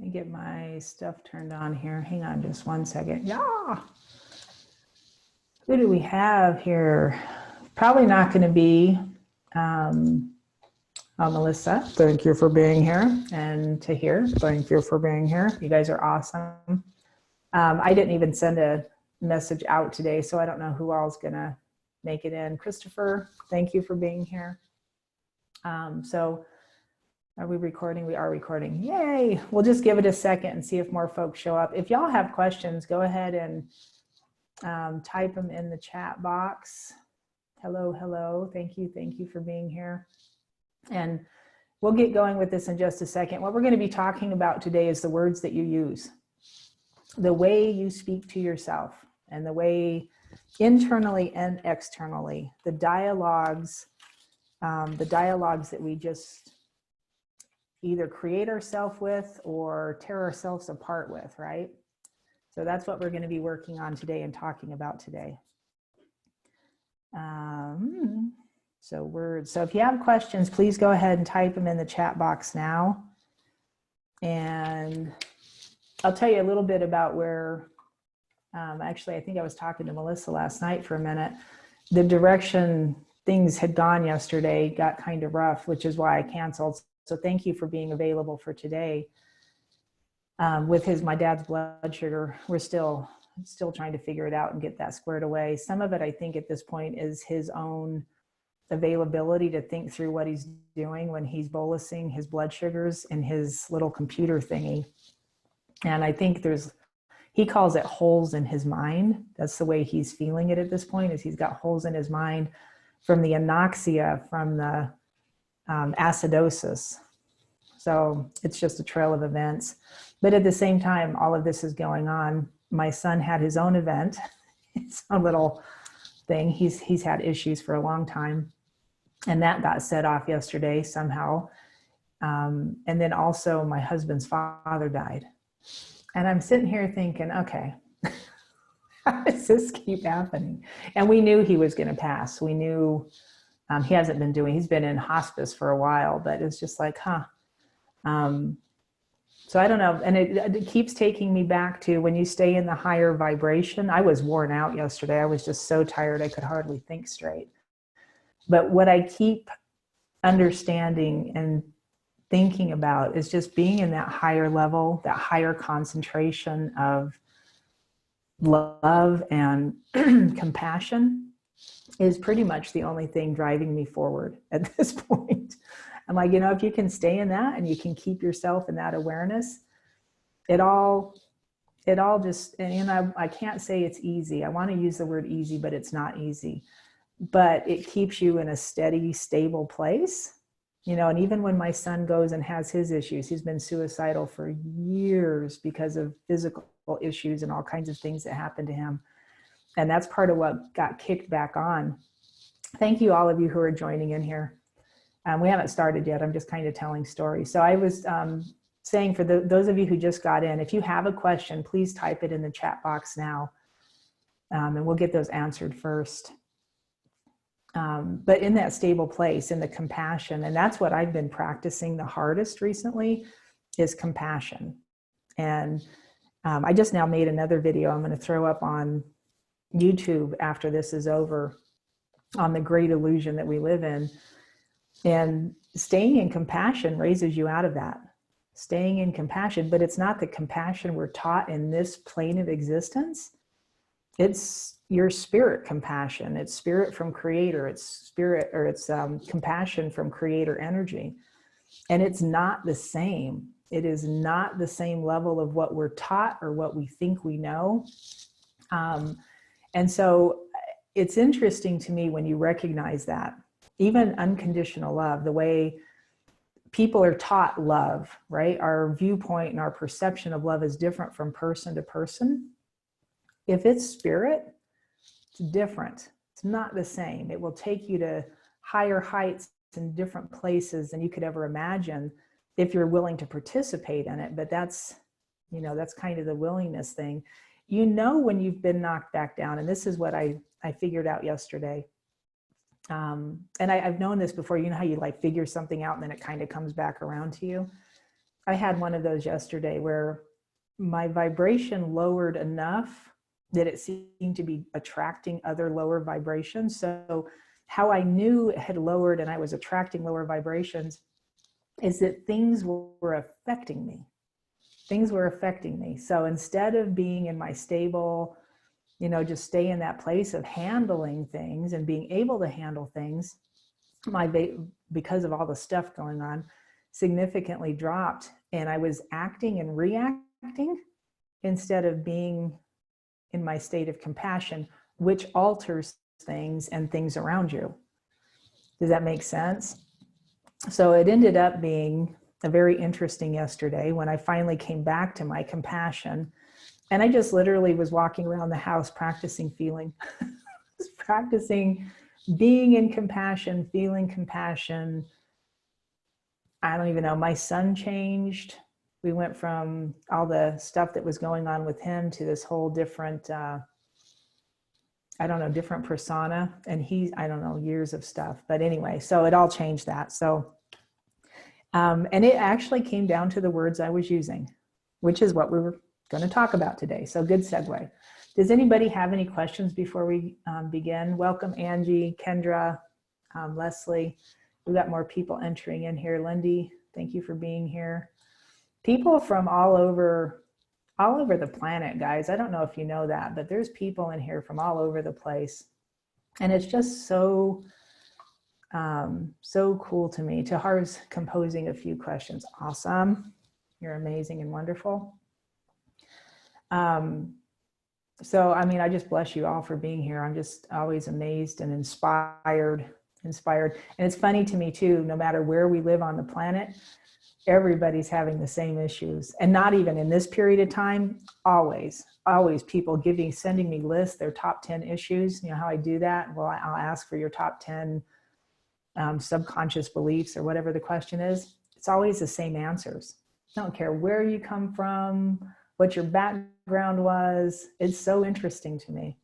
Let me get my stuff turned on here. Hang on just one second. Yeah. Who do we have here? Probably not going to be Melissa. Thank you for being here. And Tahir, thank you for being here. You guys are awesome. I didn't even send a message out today, so I don't know who all's going to make it in. Christopher, thank you for being here. So are we recording? We are recording. Yay. We'll just give it a second and see if more folks show up. If y'all have questions, go ahead and type them in the chat box. Hello, hello. Thank you for being here. And we'll get going with this in just a second. What we're going to be talking about today is the words that you use, the way you speak to yourself, and the way internally and externally, the dialogues that we just either create ourselves with or tear ourselves apart with, right? So that's what we're going to be working on today and talking about today. So words. So if you have questions, please go ahead and type them in the chat box now. And I'll tell you a little bit about where, actually, I think I was talking to Melissa last night for a minute. The direction things had gone yesterday got kind of rough, which is why I canceled. So thank you for being available for today. With my dad's blood sugar, we're still trying to figure it out and get that squared away. Some of it, I think at this point, is his own availability to think through what he's doing when he's bolusing his blood sugars in his little computer thingy. And I think he calls it holes in his mind. That's the way he's feeling it at this point, is he's got holes in his mind from the anoxia, from the acidosis. So it's just a trail of events. But at the same time, all of this is going on. My son had his own event, his own little thing. He's had issues for a long time. And that got set off yesterday somehow. And then also my husband's father died. And I'm sitting here thinking, okay, how does this keep happening? And we knew he was going to pass. We knew he's been in hospice for a while, but it's just like, huh. So I don't know. And it keeps taking me back to when you stay in the higher vibration. I was worn out yesterday. I was just so tired. I could hardly think straight. But what I keep understanding and thinking about is just being in that higher level, that higher concentration of love and compassion is pretty much the only thing driving me forward at this point. I'm like, if you can stay in that and you can keep yourself in that awareness, it all just, and I can't say it's easy. I want to use the word easy, but it's not easy. But it keeps you in a steady, stable place. And even when my son goes and has his issues, he's been suicidal for years because of physical issues and all kinds of things that happened to him. And that's part of what got kicked back on. Thank you, all of you who are joining in here. We haven't started yet. I'm just kind of telling stories. So I was saying for those of you who just got in, if you have a question, please type it in the chat box now. And we'll get those answered first. But in that stable place, in the compassion, and that's what I've been practicing the hardest recently, is compassion. And I just now made another video I'm going to throw up on YouTube after this is over, on the great illusion that we live in. And staying in compassion raises you out of that. Staying in compassion, but it's not the compassion we're taught in this plane of existence. It's your spirit compassion. It's spirit from creator. It's spirit, or it's compassion from creator energy. And it's not the same. It is not the same level of what we're taught or what we think we know. And so it's interesting to me when you recognize that. Even unconditional love, the way people are taught love, right? Our viewpoint and our perception of love is different from person to person. If it's spirit, it's different. It's not the same. It will take you to higher heights in different places than you could ever imagine if you're willing to participate in it. But that's kind of the willingness thing. When you've been knocked back down, and this is what I figured out yesterday. And I've known this before. You know how you figure something out and then it kind of comes back around to you. I had one of those yesterday where my vibration lowered enough that it seemed to be attracting other lower vibrations. So how I knew it had lowered and I was attracting lower vibrations is that things were affecting me. Things were affecting me. So instead of being in my stable, just stay in that place of handling things and being able to handle things, because of all the stuff going on, significantly dropped. And I was acting and reacting instead of being in my state of compassion, which alters things and things around you. Does that make sense? So it ended up being a very interesting yesterday when I finally came back to my compassion. And I just literally was walking around the house practicing feeling, practicing being in compassion, feeling compassion. I don't even know, my son changed. We went from all the stuff that was going on with him to this whole different, different persona. And years of stuff. But anyway, so it all changed that. So, and it actually came down to the words I was using, which is what we were going to talk about today. So good segue. Does anybody have any questions before we begin? Welcome, Angie, Kendra, Leslie. We've got more people entering in here. Lindy, thank you for being here. People from all over the planet, guys. I don't know if you know that, but there's people in here from all over the place. And it's just so cool to me. Tahar's composing a few questions. Awesome. You're amazing and wonderful. So, I just bless you all for being here. I'm just always amazed and inspired. And it's funny to me too, no matter where we live on the planet, everybody's having the same issues. And not even in this period of time, always people sending me lists, their top 10 issues. You know how I do that? Well, I'll ask for your top 10 subconscious beliefs or whatever the question is. It's always the same answers. I don't care where you come from, what your background was. It's so interesting to me.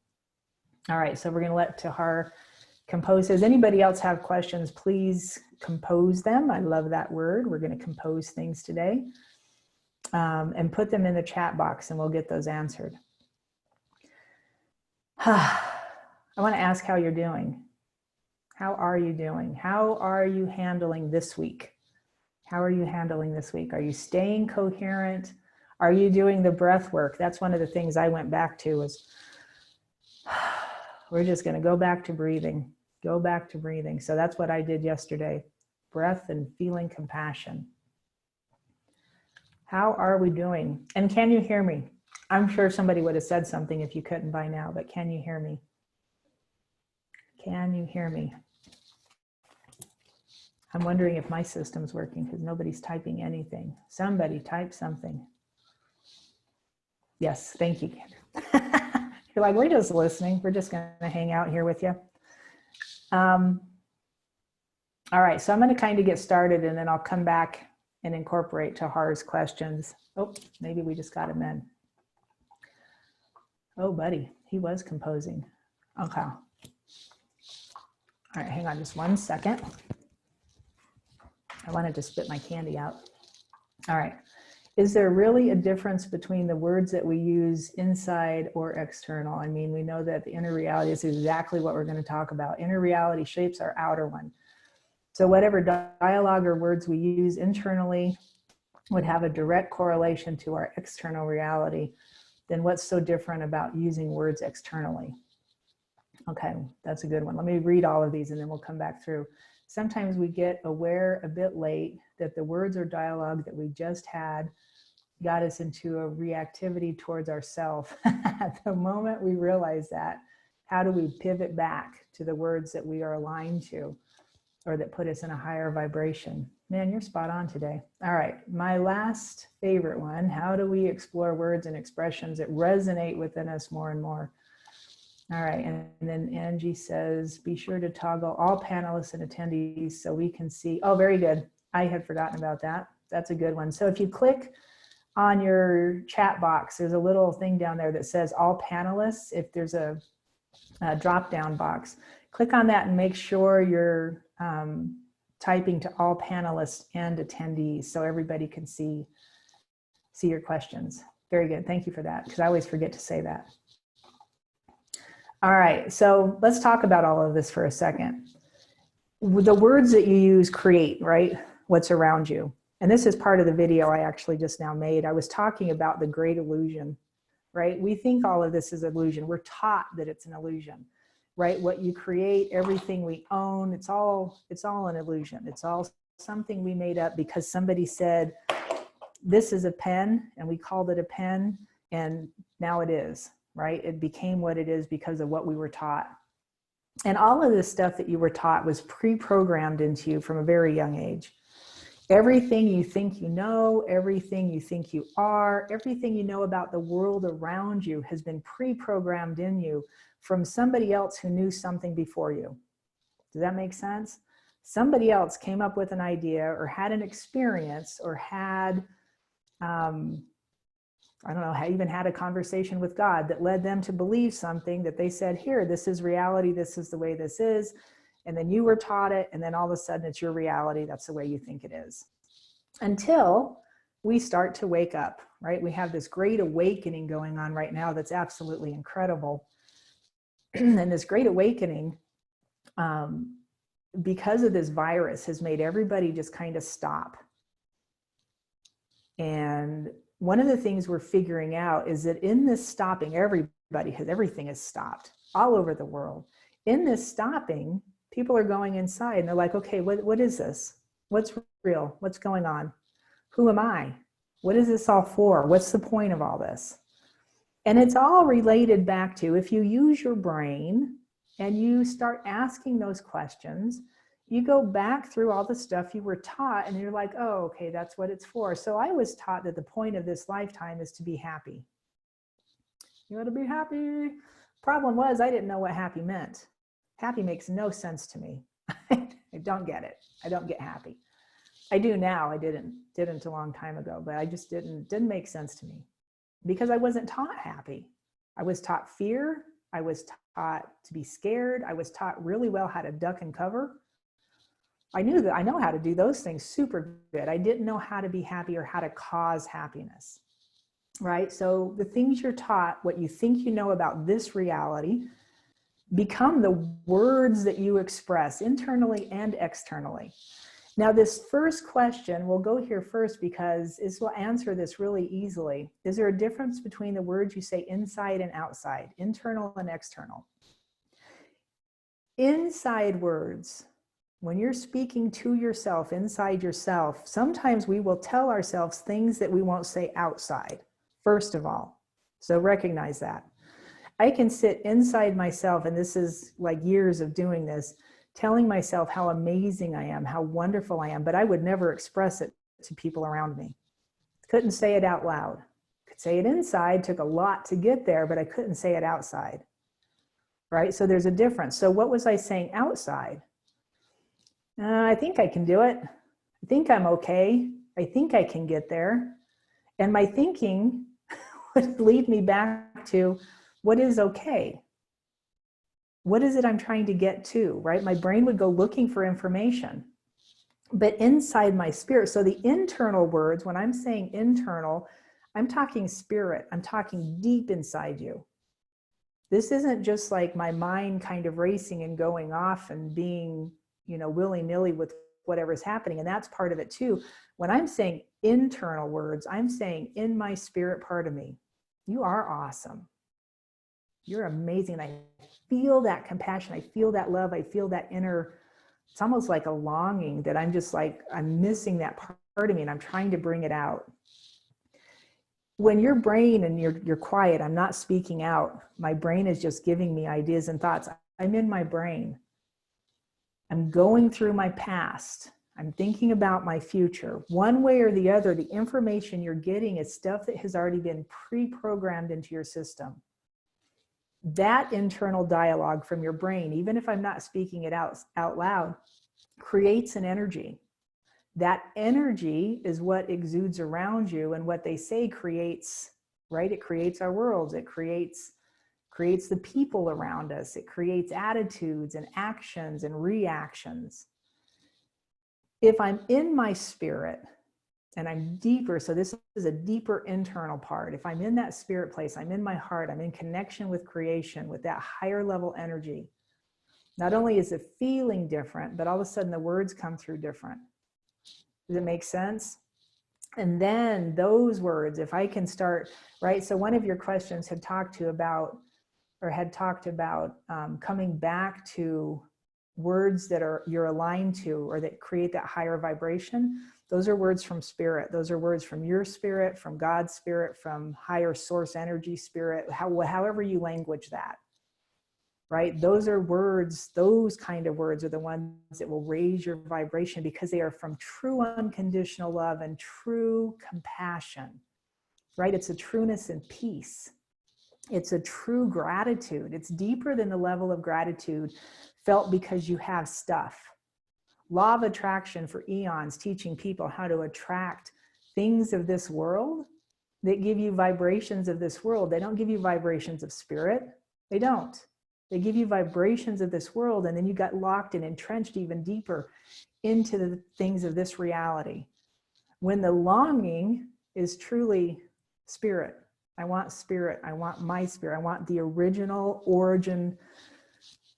All right, so we're going to let Tahar compose. Does anybody else have questions? Please compose them. I love that word. We're going to compose things today, and put them in the chat box and we'll get those answered. I want to ask how you're doing. How are you doing? How are you handling this week? How are you handling this week? Are you staying coherent? Are you doing the breath work? That's one of the things I went back to was, we're just going to go back to breathing. Go back to breathing. So that's what I did yesterday. Breath and feeling compassion. How are we doing? And can you hear me? I'm sure somebody would have said something if you couldn't by now, but can you hear me? Can you hear me? I'm wondering if my system's working because nobody's typing anything. Somebody type something. Yes, thank you, Kendra. You're like, we're just listening. We're just going to hang out here with you. All right, so I'm going to kind of get started and then I'll come back and incorporate Tahar's questions. Oh, maybe we just got him in. Oh, buddy, he was composing. Okay. All right, hang on just 1 second. I wanted to spit my candy out. All right. Is there really a difference between the words that we use inside or external? I mean, we know that the inner reality is exactly what we're going to talk about. Inner reality shapes our outer one. So whatever dialogue or words we use internally would have a direct correlation to our external reality. Then what's so different about using words externally? Okay, that's a good one. Let me read all of these and then we'll come back through. Sometimes we get aware a bit late that the words or dialogue that we just had got us into a reactivity towards ourselves. At the moment we realize that, how do we pivot back to the words that we are aligned to or that put us in a higher vibration? Man, you're spot on today. All right, my last favorite one, how do we explore words and expressions that resonate within us more and more? All right, and then Angie says, be sure to toggle all panelists and attendees so we can see. Oh, very good. I had forgotten about that. That's a good one. So if you click on your chat box, there's a little thing down there that says all panelists. If there's a drop-down box, click on that and make sure you're typing to all panelists and attendees so everybody can see see your questions. Very good. Thank you for that, because I always forget to say that. All right, so let's talk about all of this for a second. The words that you use create, right, what's around you. And this is part of the video I actually just now made. I was talking about the great illusion, right? We think all of this is illusion. We're taught that it's an illusion, right? What you create, everything we own, it's all an illusion. It's all something we made up because somebody said, this is a pen, and we called it a pen, and now it is, right? It became what it is because of what we were taught. And all of this stuff that you were taught was pre-programmed into you from a very young age. Everything you think you know, everything you think you are, everything you know about the world around you has been pre-programmed in you from somebody else who knew something before you. Does that make sense? Somebody else came up with an idea or had an experience or had, I don't know, even had a conversation with God that led them to believe something that they said, here, this is reality, this is the way this is. And then you were taught it, and then all of a sudden it's your reality, that's the way you think it is. Until we start to wake up, right? We have this great awakening going on right now that's absolutely incredible. And this great awakening, because of this virus, has made everybody just kind of stop. And one of the things we're figuring out is that in this stopping, everything has stopped all over the world. In this stopping, people are going inside and they're like, okay, what is this? What's real? What's going on? Who am I? What is this all for? What's the point of all this? And it's all related back to, if you use your brain and you start asking those questions, you go back through all the stuff you were taught and you're like, oh, okay, that's what it's for. So I was taught that the point of this lifetime is to be happy. You want to be happy. Problem was, I didn't know what happy meant. Happy makes no sense to me. I don't get it. I don't get happy. I do now. I didn't a long time ago, but I just didn't make sense to me because I wasn't taught happy. I was taught fear. I was taught to be scared. I was taught really well how to duck and cover. I knew that I know how to do those things super good. I didn't know how to be happy or how to cause happiness, right? So the things you're taught, what you think you know about this reality, become the words that you express internally and externally. Now, this first question, we'll go here first because this will answer this really easily. Is there a difference between the words you say inside and outside, internal and external? Inside words, when you're speaking to yourself, inside yourself, sometimes we will tell ourselves things that we won't say outside, first of all. So recognize that. I can sit inside myself, and this is like years of doing this, telling myself how amazing I am, how wonderful I am, but I would never express it to people around me. Couldn't say it out loud. Could say it inside, took a lot to get there, but I couldn't say it outside, right? So there's a difference. So what was I saying outside? I think I can do it. I think I'm okay. I think I can get there. And my thinking would lead me back to, what is okay? What is it I'm trying to get to, right? My brain would go looking for information. But inside my spirit, so the internal words, when I'm saying internal, I'm talking spirit. I'm talking deep inside you. This isn't just like my mind kind of racing and going off and being, willy-nilly with whatever's happening. And that's part of it too. When I'm saying internal words, I'm saying in my spirit part of me, you are awesome. You're amazing. And I feel that compassion. I feel that love. I feel that inner, it's almost like a longing that I'm just like, I'm missing that part of me and I'm trying to bring it out. When your brain and you're quiet, I'm not speaking out. My brain is just giving me ideas and thoughts. I'm in my brain. I'm going through my past. I'm thinking about my future. One way or the other, the information you're getting is stuff that has already been pre-programmed into your system. That internal dialogue from your brain, even if I'm not speaking it out loud, creates an energy. That energy is what exudes around you, and what they say creates, right? It creates our worlds. It creates the people around us. It creates attitudes and actions and reactions. If I'm in my spirit, and I'm deeper. So this is a deeper internal part. If I'm in that spirit place, I'm in my heart, I'm in connection with creation, with that higher level energy. Not only is the feeling different, but all of a sudden the words come through different. Does it make sense? And then those words, if I can start, right? So one of your questions had talked about coming back to words that you're aligned to or that create that higher vibration. Those are words from spirit. Those are words from your spirit, from God's spirit, from higher source energy spirit, however you language that. Right? Those are words, those kind of words are the ones that will raise your vibration because they are from true unconditional love and true compassion, right? It's a trueness and peace. It's a true gratitude. It's deeper than the level of gratitude felt because you have stuff. Law of attraction for eons, teaching people how to attract things of this world that give you vibrations of this world. They don't give you vibrations of spirit. They don't. They give you vibrations of this world, and then you got locked and entrenched even deeper into the things of this reality. When the longing is truly spirit, I want spirit, I want my spirit, I want the original origin.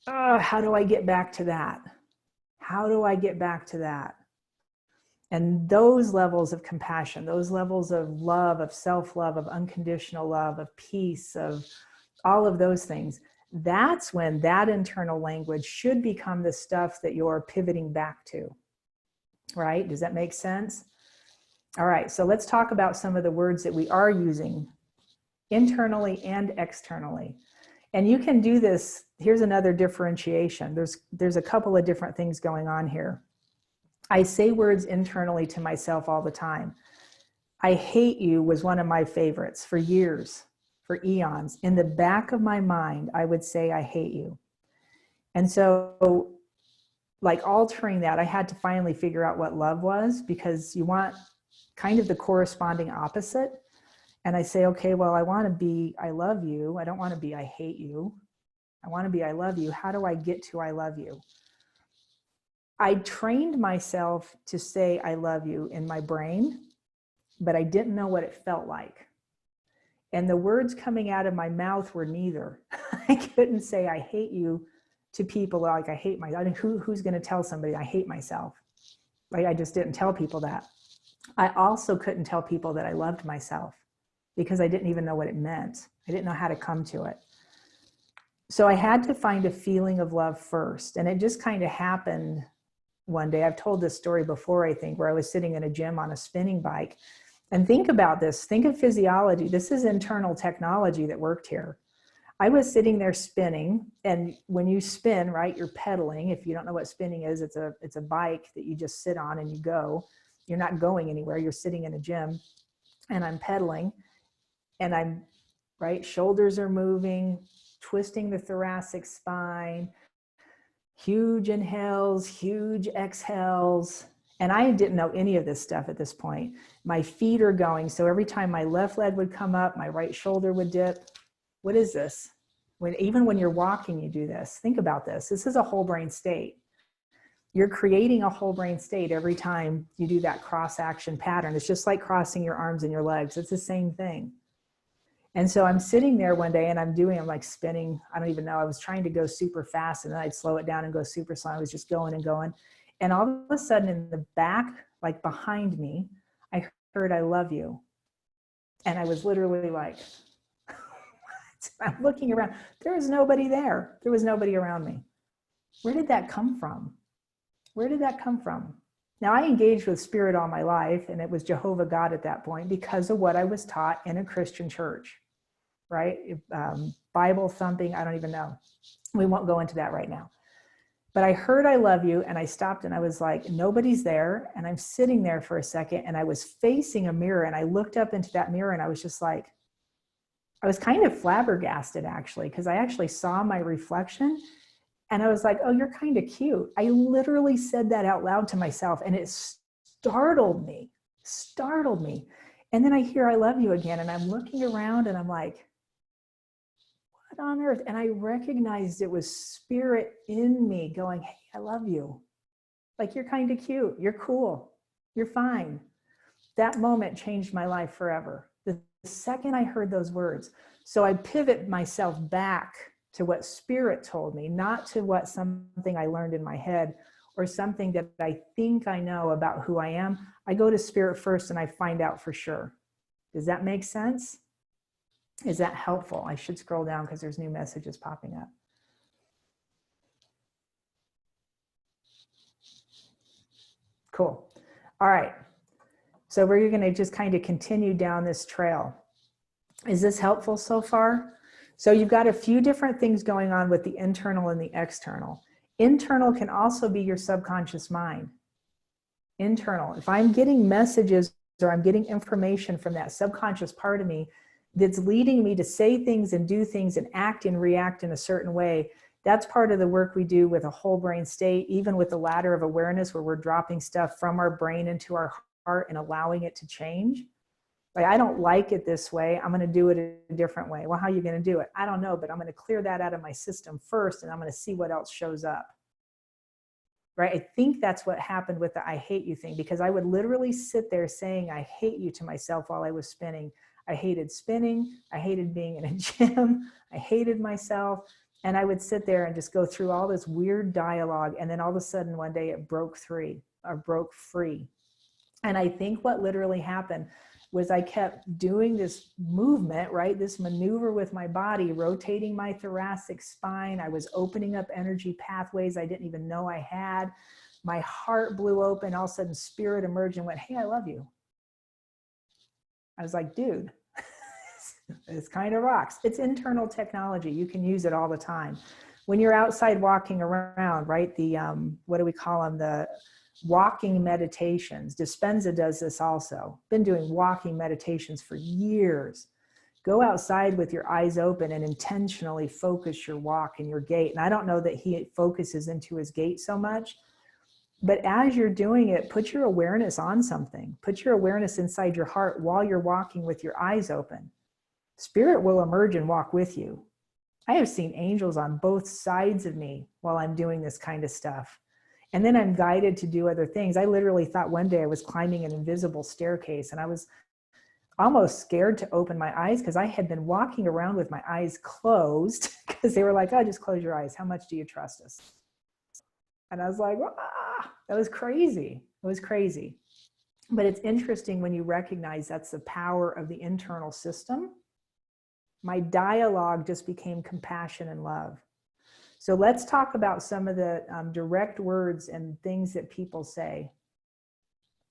How do I get back to that? How do I get back to that? And those levels of compassion, those levels of love, of self-love, of unconditional love, of peace, of all of those things, that's when that internal language should become the stuff that you're pivoting back to, right? Does that make sense? All right, so let's talk about some of the words that we are using internally and externally. And you can do this. Here's another differentiation. There's a couple of different things going on here. I say words internally to myself all the time. I hate you was one of my favorites for years. For eons. In the back of my mind, I would say, I hate you. And so like altering that, I had to finally figure out what love was, because you want kind of the corresponding opposite. And I say, okay, well, I want to be, I love you. I don't want to be, I hate you. I want to be, I love you. How do I get to, I love you? I trained myself to say, I love you in my brain, but I didn't know what it felt like. And the words coming out of my mouth were neither. I couldn't say I hate you to people like I hate myself. I mean, who's going to tell somebody I hate myself? Right? I just didn't tell people that. I also couldn't tell people that I loved myself because I didn't even know what it meant. I didn't know how to come to it. So I had to find a feeling of love first. And it just kind of happened one day. I've told this story before, I think, where I was sitting in a gym on a spinning bike. And think about this, think of physiology. This is internal technology that worked here. I was sitting there spinning, and when you spin, right, you're pedaling. If you don't know what spinning is, it's a bike that you just sit on and you go. You're not going anywhere, you're sitting in a gym, and I'm pedaling, and I'm, right, shoulders are moving, twisting the thoracic spine, huge inhales, huge exhales. And I didn't know any of this stuff at this point. My feet are going. So every time my left leg would come up, my right shoulder would dip. What is this? Even when you're walking, you do this. Think about this. This is a whole brain state. You're creating a whole brain state every time you do that cross action pattern. It's just like crossing your arms and your legs. It's the same thing. And so I'm sitting there one day and I'm like spinning. I don't even know. I was trying to go super fast and then I'd slow it down and go super slow. I was just going and going. And all of a sudden in the back, like behind me, I heard, I love you. And I was literally like, what? I'm looking around. There was nobody there. There was nobody around me. Where did that come from? Where did that come from? Now, I engaged with spirit all my life, and it was Jehovah God at that point because of what I was taught in a Christian church, right? Bible thumping, I don't even know. We won't go into that right now. But I heard I love you, and I stopped and I was like, nobody's there. And I'm sitting there for a second, and I was facing a mirror, and I looked up into that mirror, and I was just like, I was kind of flabbergasted actually, because I actually saw my reflection, and I was like, oh, you're kind of cute. I literally said that out loud to myself, and it startled me. And then I hear I love you again, and I'm looking around, and I'm like, what on earth? And I recognized it was spirit in me going, hey, I love you. Like, you're kind of cute. You're cool. You're fine. That moment changed my life forever. The second I heard those words. So I pivot myself back to what spirit told me, not to what something I learned in my head or something that I think I know about who I am. I go to spirit first and I find out for sure. Does that make sense? Is that helpful? I should scroll down because there's new messages popping up. Cool. All right. So we're going to just kind of continue down this trail. Is this helpful so far? So you've got a few different things going on with the internal and the external. Internal can also be your subconscious mind. Internal. If I'm getting messages or I'm getting information from that subconscious part of me that's leading me to say things and do things and act and react in a certain way, that's part of the work we do with a whole brain state, even with the ladder of awareness, where we're dropping stuff from our brain into our heart and allowing it to change. Like, I don't like it this way, I'm going to do it a different way. Well, how are you going to do it? I don't know, but I'm going to clear that out of my system first, and I'm going to see what else shows up. Right? I think that's what happened with the I hate you thing, because I would literally sit there saying I hate you to myself while I was spinning. I hated spinning. I hated being in a gym. I hated myself. And I would sit there and just go through all this weird dialogue. And then all of a sudden one day it broke free. And I think what literally happened was I kept doing this movement, right? This maneuver with my body, rotating my thoracic spine. I was opening up energy pathways I didn't even know I had. My heart blew open. All of a sudden spirit emerged and went, hey, I love you. I was like, dude, this kind of rocks. It's internal technology. You can use it all the time. When you're outside walking around, right? The, what do we call them? The walking meditations. Dispenza does this also. Been doing walking meditations for years. Go outside with your eyes open and intentionally focus your walk and your gait. And I don't know that he focuses into his gait so much, but as you're doing it, put your awareness on something. Put your awareness inside your heart while you're walking with your eyes open. Spirit will emerge and walk with you. I have seen angels on both sides of me while I'm doing this kind of stuff. And then I'm guided to do other things. I literally thought one day I was climbing an invisible staircase, and I was almost scared to open my eyes because I had been walking around with my eyes closed because they were like, oh, just close your eyes. How much do you trust us? And I was like, ah, that was crazy. It was crazy. But it's interesting when you recognize that's the power of the internal system. My dialogue just became compassion and love. So let's talk about some of the direct words and things that people say.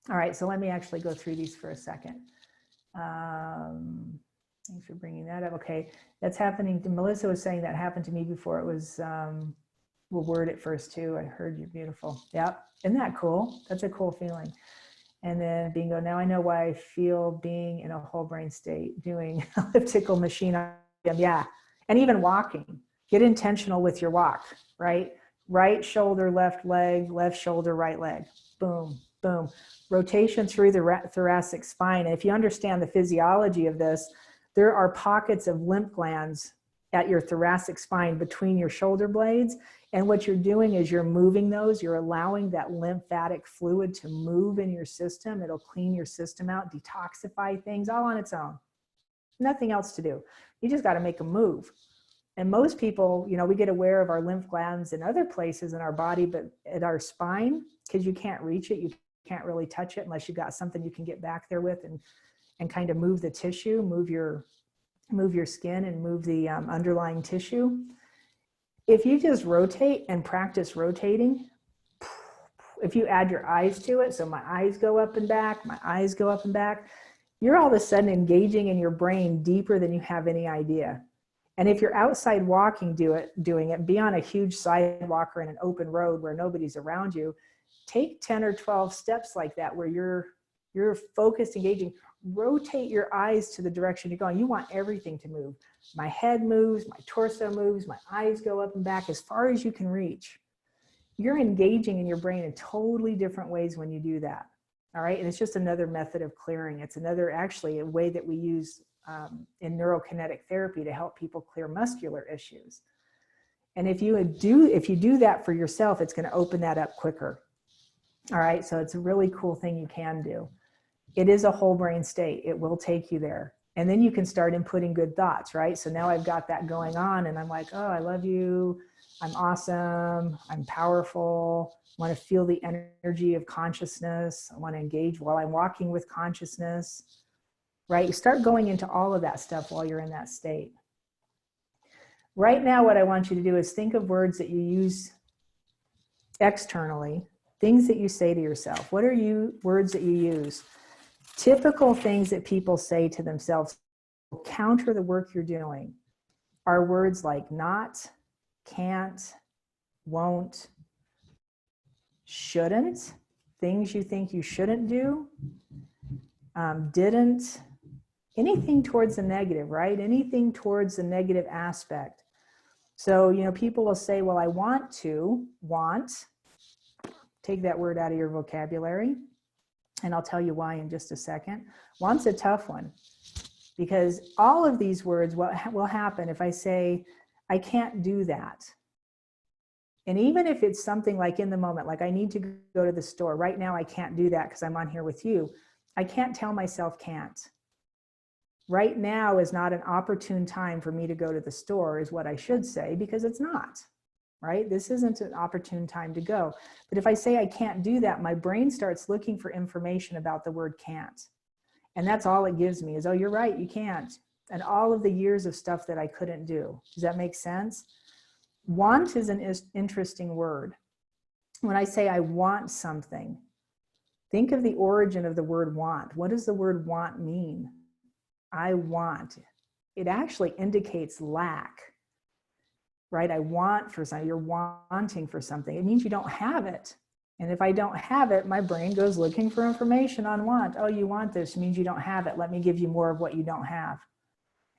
All right, so let me actually go through these for a second. Thanks for bringing that up. Okay, that's happening. Melissa was saying that happened to me before. It was, we'll word it first too. I heard you're beautiful. Yep, isn't that cool? That's a cool feeling. And then bingo, now I know why I feel being in a whole brain state, doing elliptical machine. Yeah, and even walking. Get intentional with your walk, right? Right shoulder, left leg, left shoulder, right leg. Boom, boom. Rotation through the thoracic spine. And if you understand the physiology of this, there are pockets of lymph glands at your thoracic spine between your shoulder blades. And what you're doing is you're moving those. You're allowing that lymphatic fluid to move in your system. It'll clean your system out, detoxify things all on its own. Nothing else to do. You just got to make a move. And most people, you know, we get aware of our lymph glands in other places in our body, but at our spine, because you can't reach it, you can't really touch it unless you've got something you can get back there with and kind of move the tissue, move your skin and move the underlying tissue. If you just rotate and practice rotating, if you add your eyes to it, so my eyes go up and back, my eyes go up and back, you're all of a sudden engaging in your brain deeper than you have any idea. And if you're outside walking, doing it, be on a huge sidewalk or in an open road where nobody's around you, take 10 or 12 steps like that where you're focused, engaging, rotate your eyes to the direction you're going. You want everything to move. My head moves, my torso moves, my eyes go up and back as far as you can reach. You're engaging in your brain in totally different ways when you do that. All right, and it's just another method of clearing. It's another, actually, a way that we use in neurokinetic therapy to help people clear muscular issues. And if you do that for yourself, it's going to open that up quicker. All right, so it's a really cool thing you can do. It is a whole brain state. It will take you there. And then you can start inputting good thoughts, right? So now I've got that going on and I'm like, oh, I love you. I'm awesome. I'm powerful. I want to feel the energy of consciousness. I want to engage while I'm walking with consciousness, right? You start going into all of that stuff while you're in that state. Right now, what I want you to do is think of words that you use externally, things that you say to yourself. What are words that you use? Typical things that people say to themselves counter the work you're doing are words like not, can't, won't, shouldn't, things you think you shouldn't do, didn't, anything towards the negative, right? Anything towards the negative aspect. So, you know, people will say, well, I want to, take that word out of your vocabulary. And I'll tell you why in just a second. Want's a tough one because all of these words, what will happen if I say, I can't do that. And even if it's something like in the moment, like I need to go to the store right now, I can't do that because I'm on here with you. I can't tell myself can't. Right now is not an opportune time for me to go to the store is what I should say because it's not. Right? This isn't an opportune time to go. But if I say I can't do that, my brain starts looking for information about the word can't. And that's all it gives me is, oh, you're right, you can't. And all of the years of stuff that I couldn't do. Does that make sense? Want is an interesting word. When I say I want something, think of the origin of the word want. What does the word want mean? I want. It actually indicates lack. Right? I want for something, you're wanting for something. It means you don't have it. And if I don't have it, my brain goes looking for information on want. Oh, you want this, it means you don't have it. Let me give you more of what you don't have.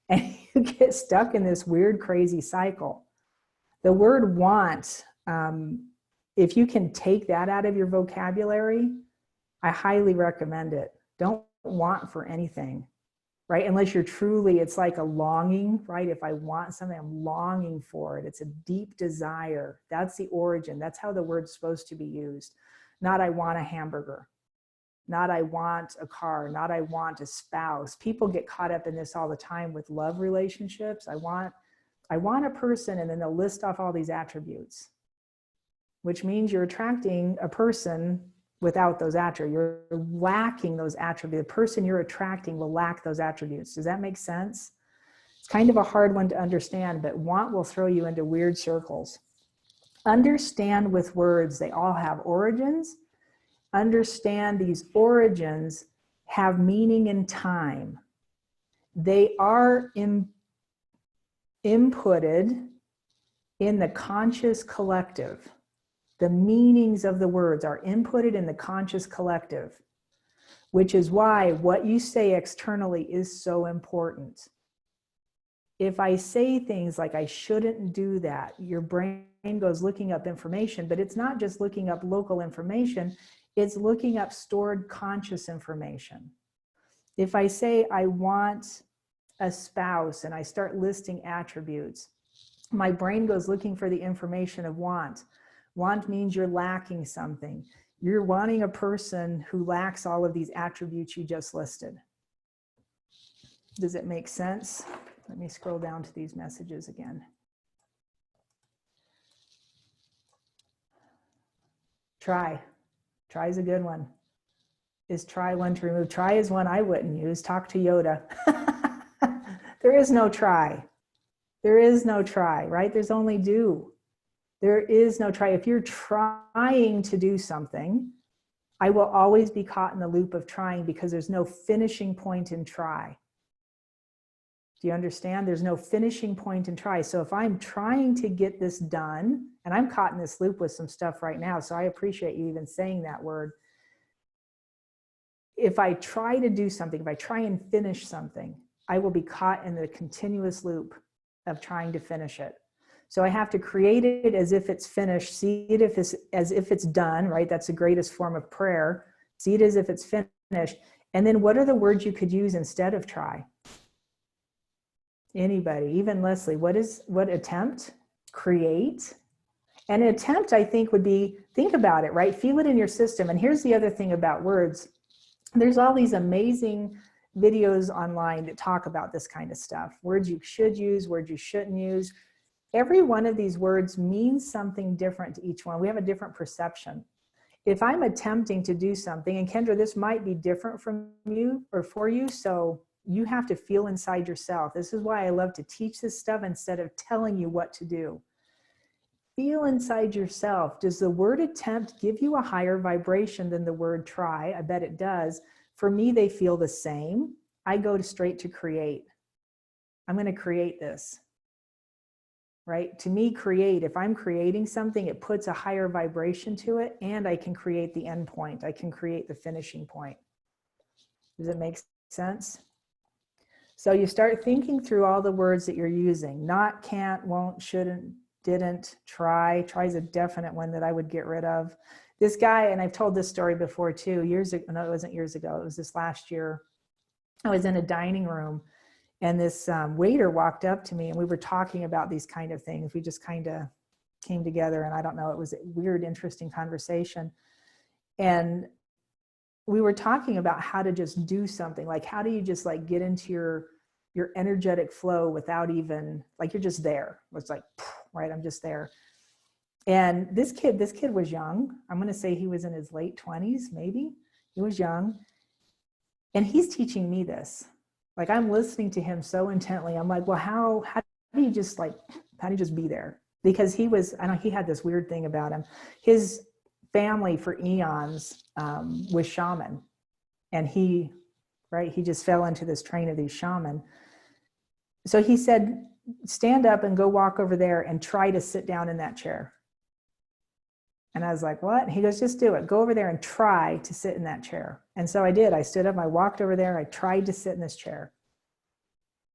And you get stuck in this weird, crazy cycle. The word want, if you can take that out of your vocabulary, I highly recommend it. Don't want for anything. Right? Unless you're truly, it's like a longing, right? If I want something, I'm longing for it. It's a deep desire. That's the origin. That's how the word's supposed to be used. Not I want a hamburger. Not I want a car. Not I want a spouse. People get caught up in this all the time with love relationships. I want a person, and then they'll list off all these attributes, which means you're attracting a person without those attributes. You're lacking those attributes. The person you're attracting will lack those attributes. Does that make sense? It's kind of a hard one to understand, but want will throw you into weird circles. Understand with words, they all have origins. Understand these origins have meaning in time. They are inputted in the conscious collective. The meanings of the words are inputted in the conscious collective, which is why what you say externally is so important. If I say things like I shouldn't do that, your brain goes looking up information, but it's not just looking up local information, it's looking up stored conscious information. If I say I want a spouse and I start listing attributes, my brain goes looking for the information of want. Want means you're lacking something. You're wanting a person who lacks all of these attributes you just listed. Does it make sense? Let me scroll down to these messages again. Try. Try is a good one. Is try one to remove? Try is one I wouldn't use. Talk to Yoda. There is no try. There is no try, right? There's only do. There is no try. If you're trying to do something, I will always be caught in the loop of trying because there's no finishing point in try. Do you understand? There's no finishing point in try. So if I'm trying to get this done, and I'm caught in this loop with some stuff right now, so I appreciate you even saying that word. If I try to do something, if I try and finish something, I will be caught in the continuous loop of trying to finish it. So I have to create it as if it's finished, see it as if it's done, right? That's the greatest form of prayer. See it as if it's finished. And then what are the words you could use instead of try? Anybody, even Leslie, what attempt? Create. And an attempt, I think, would be, think about it, right? Feel it in your system. And here's the other thing about words. There's all these amazing videos online that talk about this kind of stuff. Words you should use, words you shouldn't use. Every one of these words means something different to each one. We have a different perception. If I'm attempting to do something, and Kendra, this might be different from you or for you, so you have to feel inside yourself. This is why I love to teach this stuff instead of telling you what to do. Feel inside yourself. Does the word attempt give you a higher vibration than the word try? I bet it does. For me, they feel the same. I go straight to create. I'm going to create this. Right? To me, create, if I'm creating something, it puts a higher vibration to it, and I can create the end point. I can create the finishing point. Does it make sense? So you start thinking through all the words that you're using. Not, can't, won't, shouldn't, didn't, try. Try is a definite one that I would get rid of. This guy, and I've told this story before too, years ago, no, it wasn't years ago, it was this last year. I was in a dining room, and this waiter walked up to me, and we were talking about these kind of things. We just kind of came together, and I don't know, it was a weird, interesting conversation. And we were talking about how to just do something. Like, how do you just like get into your energetic flow without even, like, you're just there. It's like, right, I'm just there. And this kid was young. I'm going to say he was in his late 20s, maybe. He was young. And he's teaching me this. Like, I'm listening to him so intently. I'm like, well, how do you just be there? Because he had this weird thing about him. His family for eons was shaman. And he just fell into this train of these shaman. So he said, stand up and go walk over there and try to sit down in that chair. And I was like, what? He goes, just do it. Go over there and try to sit in that chair. And so I did. I stood up, I walked over there, I tried to sit in this chair.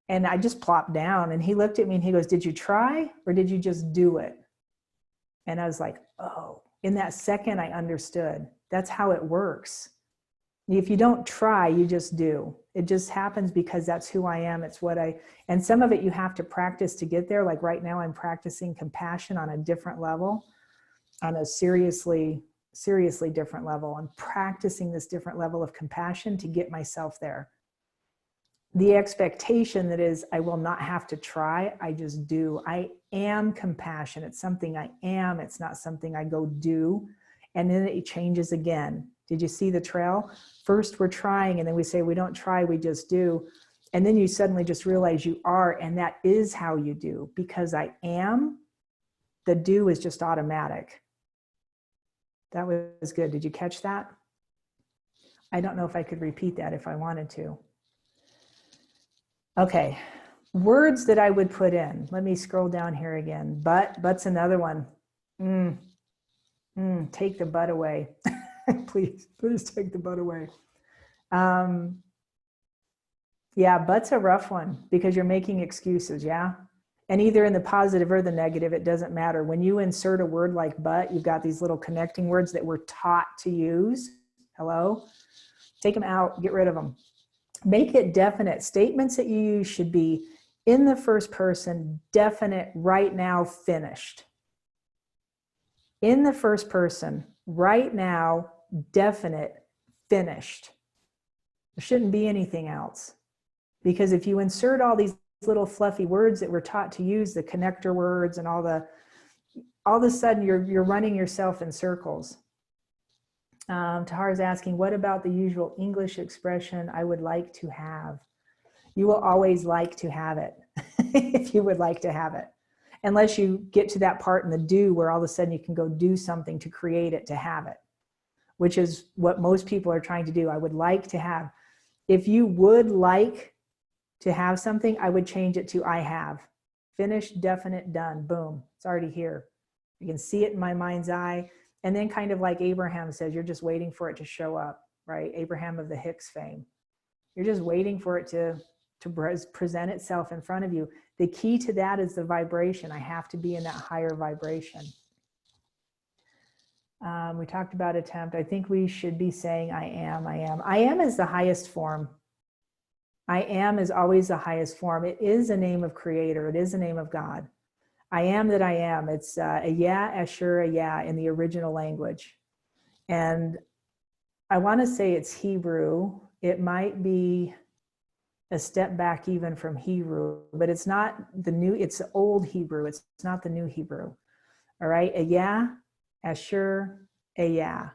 And I just plopped down, and he looked at me and he goes, did you try or did you just do it? And I was like, oh, in that second I understood. That's how it works. If you don't try, you just do. It just happens because that's who I am. It's what and some of it you have to practice to get there. Like right now I'm practicing compassion on a different level, on a seriously different level. I'm practicing this different level of compassion to get myself there. The expectation that is, I will not have to try, I just do. I am compassion. It's something I am. It's not something I go do. And then it changes again. Did you see the trail? First we're trying, and then we say we don't try, we just do. And then you suddenly just realize you are, and that is how you do. Because I am, the do is just automatic. That was good. Did you catch that? I don't know if I could repeat that if I wanted to. Okay, words that I would put in. Let me scroll down here again. But's another one. Take the butt away. Please take the butt away. Yeah, but's a rough one because you're making excuses, yeah? And either in the positive or the negative, it doesn't matter. When you insert a word like but, you've got these little connecting words that we're taught to use. Hello? Take them out, get rid of them. Make it definite. Statements that you use should be in the first person, definite, right now, finished. In the first person, right now, definite, finished. There shouldn't be anything else. Because if you insert all these little fluffy words that we're taught to use, the connector words and all of a sudden you're running yourself in circles. Tahara's asking, what about the usual English expression, I would like to have? You will always like to have it if you would like to have it. Unless you get to that part in the do where all of a sudden you can go do something to create it to have it, which is what most people are trying to do. I would like to have. If you would like to have something, I would change it to I have. Finished, definite, done, boom. It's already here. You can see it in my mind's eye. And then kind of like Abraham says, you're just waiting for it to show up, right? Abraham of the Hicks fame. You're just waiting for it to present itself in front of you. The key to that is the vibration. I have to be in that higher vibration. We talked about attempt. I think we should be saying I am, I am. I am is the highest form. I am is always the highest form. It is a name of creator. It is a name of God. I am that I am. It's a yeah, Asher, a yeah in the original language. And I want to say it's Hebrew. It might be a step back even from Hebrew, but it's not the new, it's old Hebrew. It's not the new Hebrew. All right. Ayah, Asher, Ayah.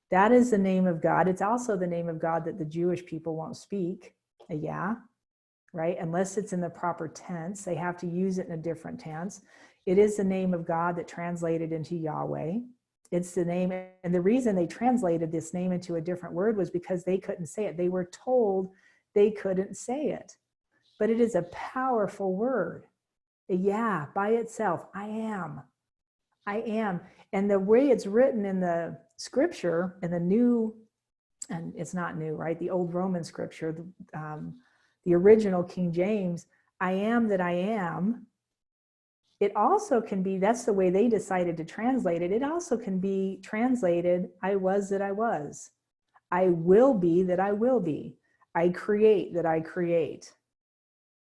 That is the name of God. It's also the name of God that the Jewish people won't speak, Ayah, right? Unless it's in the proper tense. They have to use it in a different tense. It is the name of God that translated into Yahweh. It's the name, and the reason they translated this name into a different word was because they couldn't say it. They were told they couldn't say it. But it is a powerful word. Yeah, by itself, I am. I am. And the way it's written in the scripture, in the new, and it's not new, right? The old Roman scripture, the original King James, I am that I am. It also can be, that's the way they decided to translate it. It also can be translated, I was that I was. I will be that I will be. I create that I create.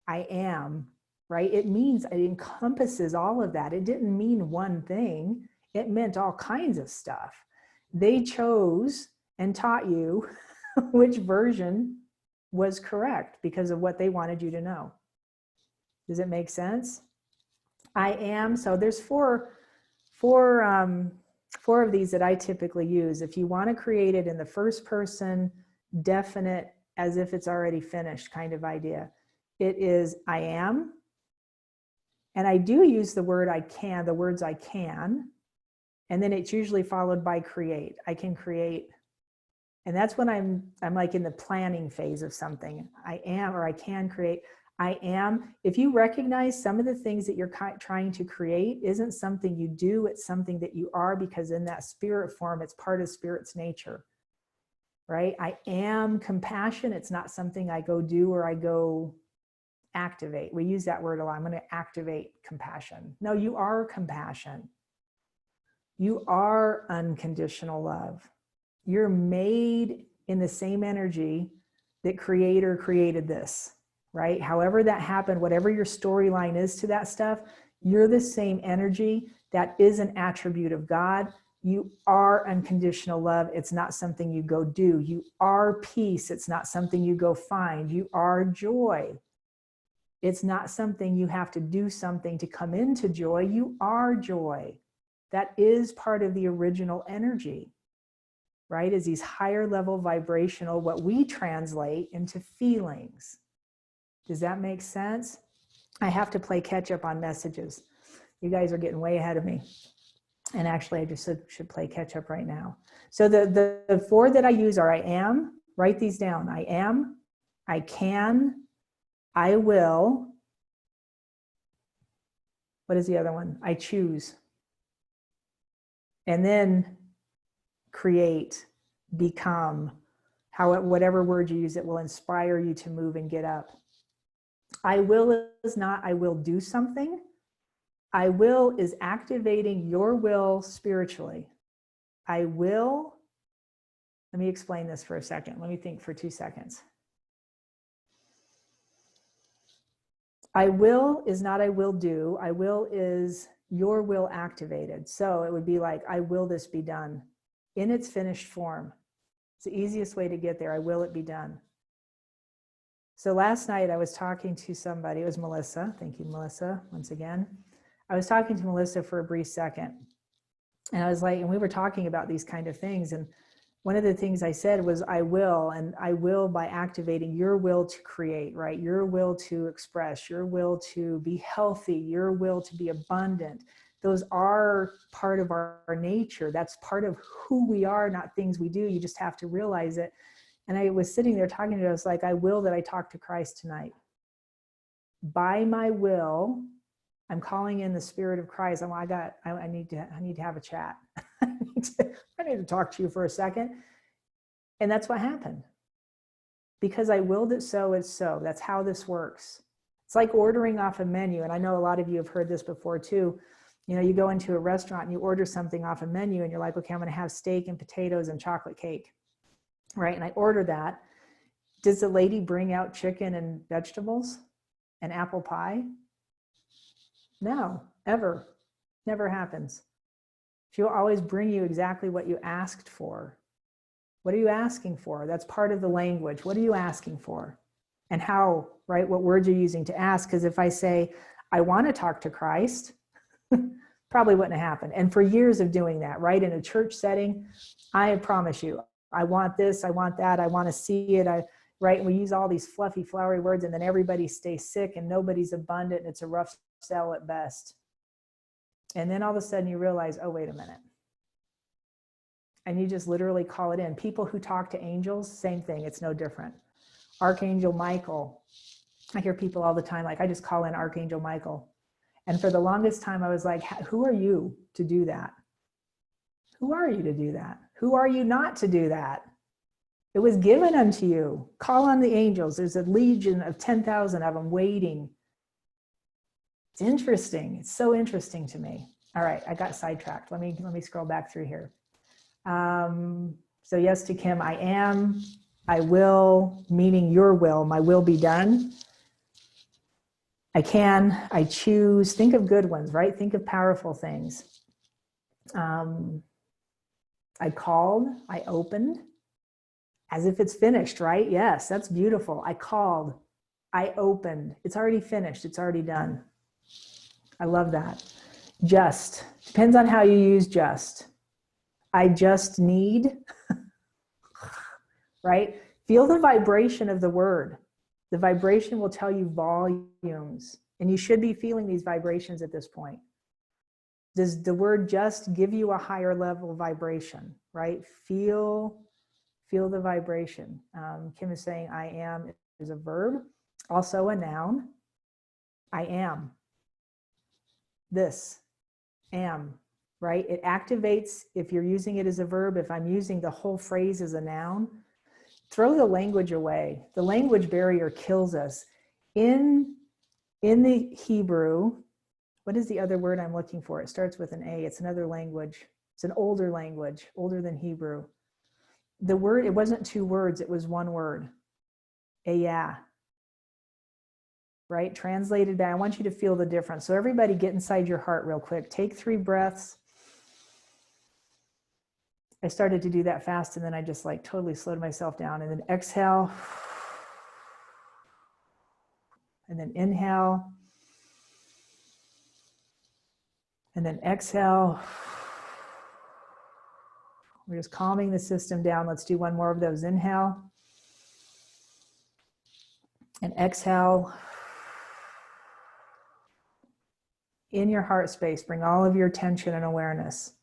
I am, right? It means, it encompasses all of that. It didn't mean one thing. It meant all kinds of stuff. They chose and taught you which version was correct because of what they wanted you to know. Does it make sense? I am, so there's four of these that I typically use. If you want to create it in the first person, definite, as if it's already finished kind of idea, it is I am. And I do use the word I can, the words I can, and then it's usually followed by create. I can create. And that's when I'm like in the planning phase of something. I am, or I can create. I am. If you recognize some of the things that you're trying to create isn't something you do, it's something that you are, because in that spirit form, it's part of spirit's nature, right? I am compassion. It's not something I go do or I go activate. We use that word a lot. I'm going to activate compassion. No, you are compassion. You are unconditional love. You're made in the same energy that Creator created this, right? However that happened, whatever your storyline is to that stuff, you're the same energy. That is an attribute of God. You are unconditional love. It's not something you go do. You are peace. It's not something you go find. You are joy. It's not something you have to do something to come into joy. You are joy. That is part of the original energy, right? Is these higher level vibrational, what we translate into feelings. Does that make sense? I have to play catch up on messages. You guys are getting way ahead of me. And actually, I just should play catch up right now. So the four that I use are I am, write these down. I am, I can, I will. What is the other one? I choose. And then create, become, whatever word you use, it will inspire you to move and get up. I will is not, I will do something. I will is activating your will spiritually. I will, let me explain this for a second. Let me think for 2 seconds. I will is not I will do. I will is your will activated. So it would be like, I will this be done in its finished form. It's the easiest way to get there. I will it be done. So last night I was talking to somebody, it was Melissa. Thank you, Melissa, once again. I was talking to Melissa for a brief second. And I was like, and we were talking about these kind of things. And one of the things I said was, I will, and I will by activating your will to create, right? Your will to express, your will to be healthy, your will to be abundant. Those are part of our nature. That's part of who we are, not things we do. You just have to realize it. And I was sitting there talking to her. I was like, I will that I talk to Christ tonight. By my will, I'm calling in the spirit of Christ. I need to have a chat. I need to talk to you for a second. And that's what happened. Because I willed it so, it's so. That's how this works. It's like ordering off a menu. And I know a lot of you have heard this before too. You know, you go into a restaurant and you order something off a menu and you're like, okay, I'm going to have steak and potatoes and chocolate cake. Right? And I order that. Does the lady bring out chicken and vegetables and apple pie? No, ever. Never happens. She'll always bring you exactly what you asked for. What are you asking for? That's part of the language. What are you asking for? And how, right? What words are you using to ask? Because if I say, I want to talk to Christ, probably wouldn't happen. And for years of doing that, right? In a church setting, I promise you, I want this, I want that, I want to see it. Right? And we use all these fluffy, flowery words, and then everybody stays sick and nobody's abundant, and it's a rough sell at best. And then all of a sudden you realize, oh, wait a minute. And you just literally call it in. People who talk to angels, same thing. It's no different. Archangel Michael. I hear people all the time, like, I just call in Archangel Michael. And for the longest time, I was like, who are you to do that? Who are you to do that? Who are you not to do that? It was given unto you. Call on the angels. There's a legion of 10,000 of them waiting. It's interesting. It's so interesting to me. All right, I got sidetracked. Let me scroll back through here. So yes to Kim, I am, I will, meaning your will, my will be done. I can, I choose. Think of good ones, right? Think of powerful things. I called, I opened, as if it's finished, right? Yes, that's beautiful. I called, I opened. It's already finished. It's already done. I love that. Just, depends on how you use just. I just need, right? Feel the vibration of the word. The vibration will tell you volumes, and you should be feeling these vibrations at this point. Does the word just give you a higher level vibration, right? Feel the vibration. Kim is saying I am is a verb, also a noun. I am. This, am, right? It activates if you're using it as a verb. If I'm using the whole phrase as a noun, throw the language away. The language barrier kills us. In the Hebrew, what is the other word I'm looking for? It starts with an A. It's another language. It's an older language, older than Hebrew. The word, it wasn't two words, it was one word. Ayah. Right? Translated back. I want you to feel the difference. So everybody get inside your heart real quick. Take 3 breaths. I started to do that fast, and then I just like totally slowed myself down. And then exhale. And then inhale. And then exhale. We're just calming the system down. Let's do one more of those. Inhale. And exhale. In your heart space, bring all of your attention and awareness.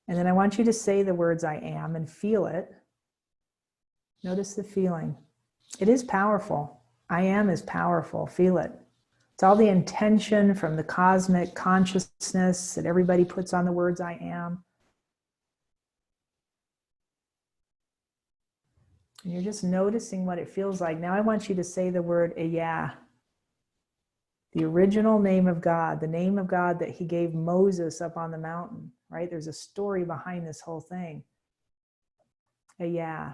And then I want you to say the words I am and feel it. Notice the feeling. It is powerful. I am is powerful. Feel it. It's all the intention from the cosmic consciousness that everybody puts on the words I am. And you're just noticing what it feels like. Now I want you to say the word Yah. The original name of God, the name of God that he gave Moses up on the mountain, right? There's a story behind this whole thing. Yah.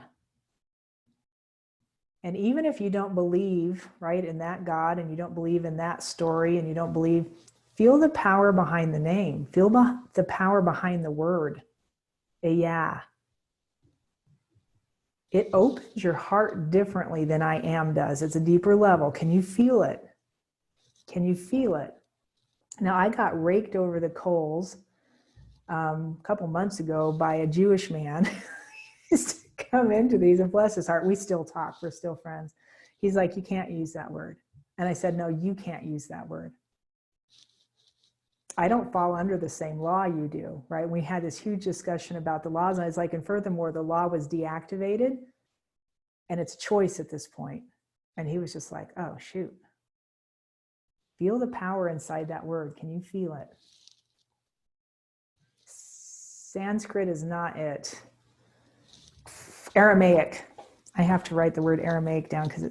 And even if you don't believe, right, in that God, and you don't believe in that story, and you don't believe, feel the power behind the name. Feel the power behind the word. Yah. It opens your heart differently than I am does. It's a deeper level. Can you feel it? Can you feel it? Now, I got raked over the coals a couple months ago by a Jewish man. He used to come into these, and bless his heart, we still talk. We're still friends. He's like, you can't use that word. And I said, no, you can't use that word. I don't fall under the same law you do, right? We had this huge discussion about the laws, and I was like, and furthermore, the law was deactivated, and it's choice at this point. And he was just like, oh, shoot. Feel the power inside that word. Can you feel it? Sanskrit is not it. Aramaic. I have to write the word Aramaic down because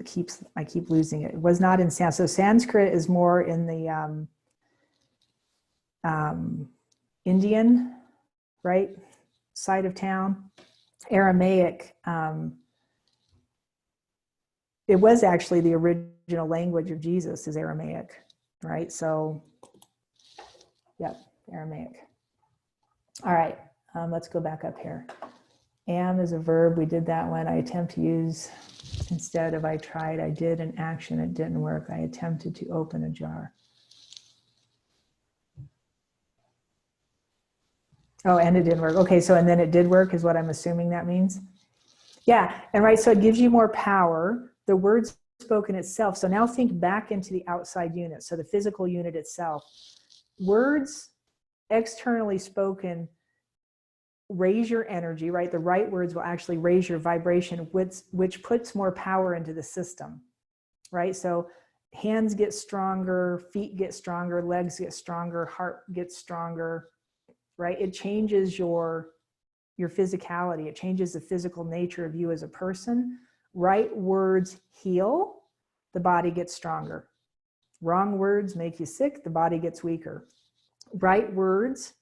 I keep losing it. It was not in Sanskrit. So Sanskrit is more in the Indian, right, side of town. Aramaic, it was actually the original language of Jesus is Aramaic, right? So, yep, Aramaic. All right. Let's go back up here. Am is a verb. We did that one. I attempt to use instead of I tried. I did an action. It didn't work. I attempted to open a jar. Oh, and it didn't work. Okay, so and then it did work is what I'm assuming that means. Yeah, and right, so it gives you more power. The word spoken itself. So now think back into the outside unit. So the physical unit itself. Words externally spoken raise your energy, right? The right words will actually raise your vibration, which puts more power into the system, right? So hands get stronger, feet get stronger, legs get stronger, heart gets stronger, right? It changes your physicality. It changes the physical nature of you as a person. Right words heal, the body gets stronger. Wrong words make you sick, the body gets weaker. Right words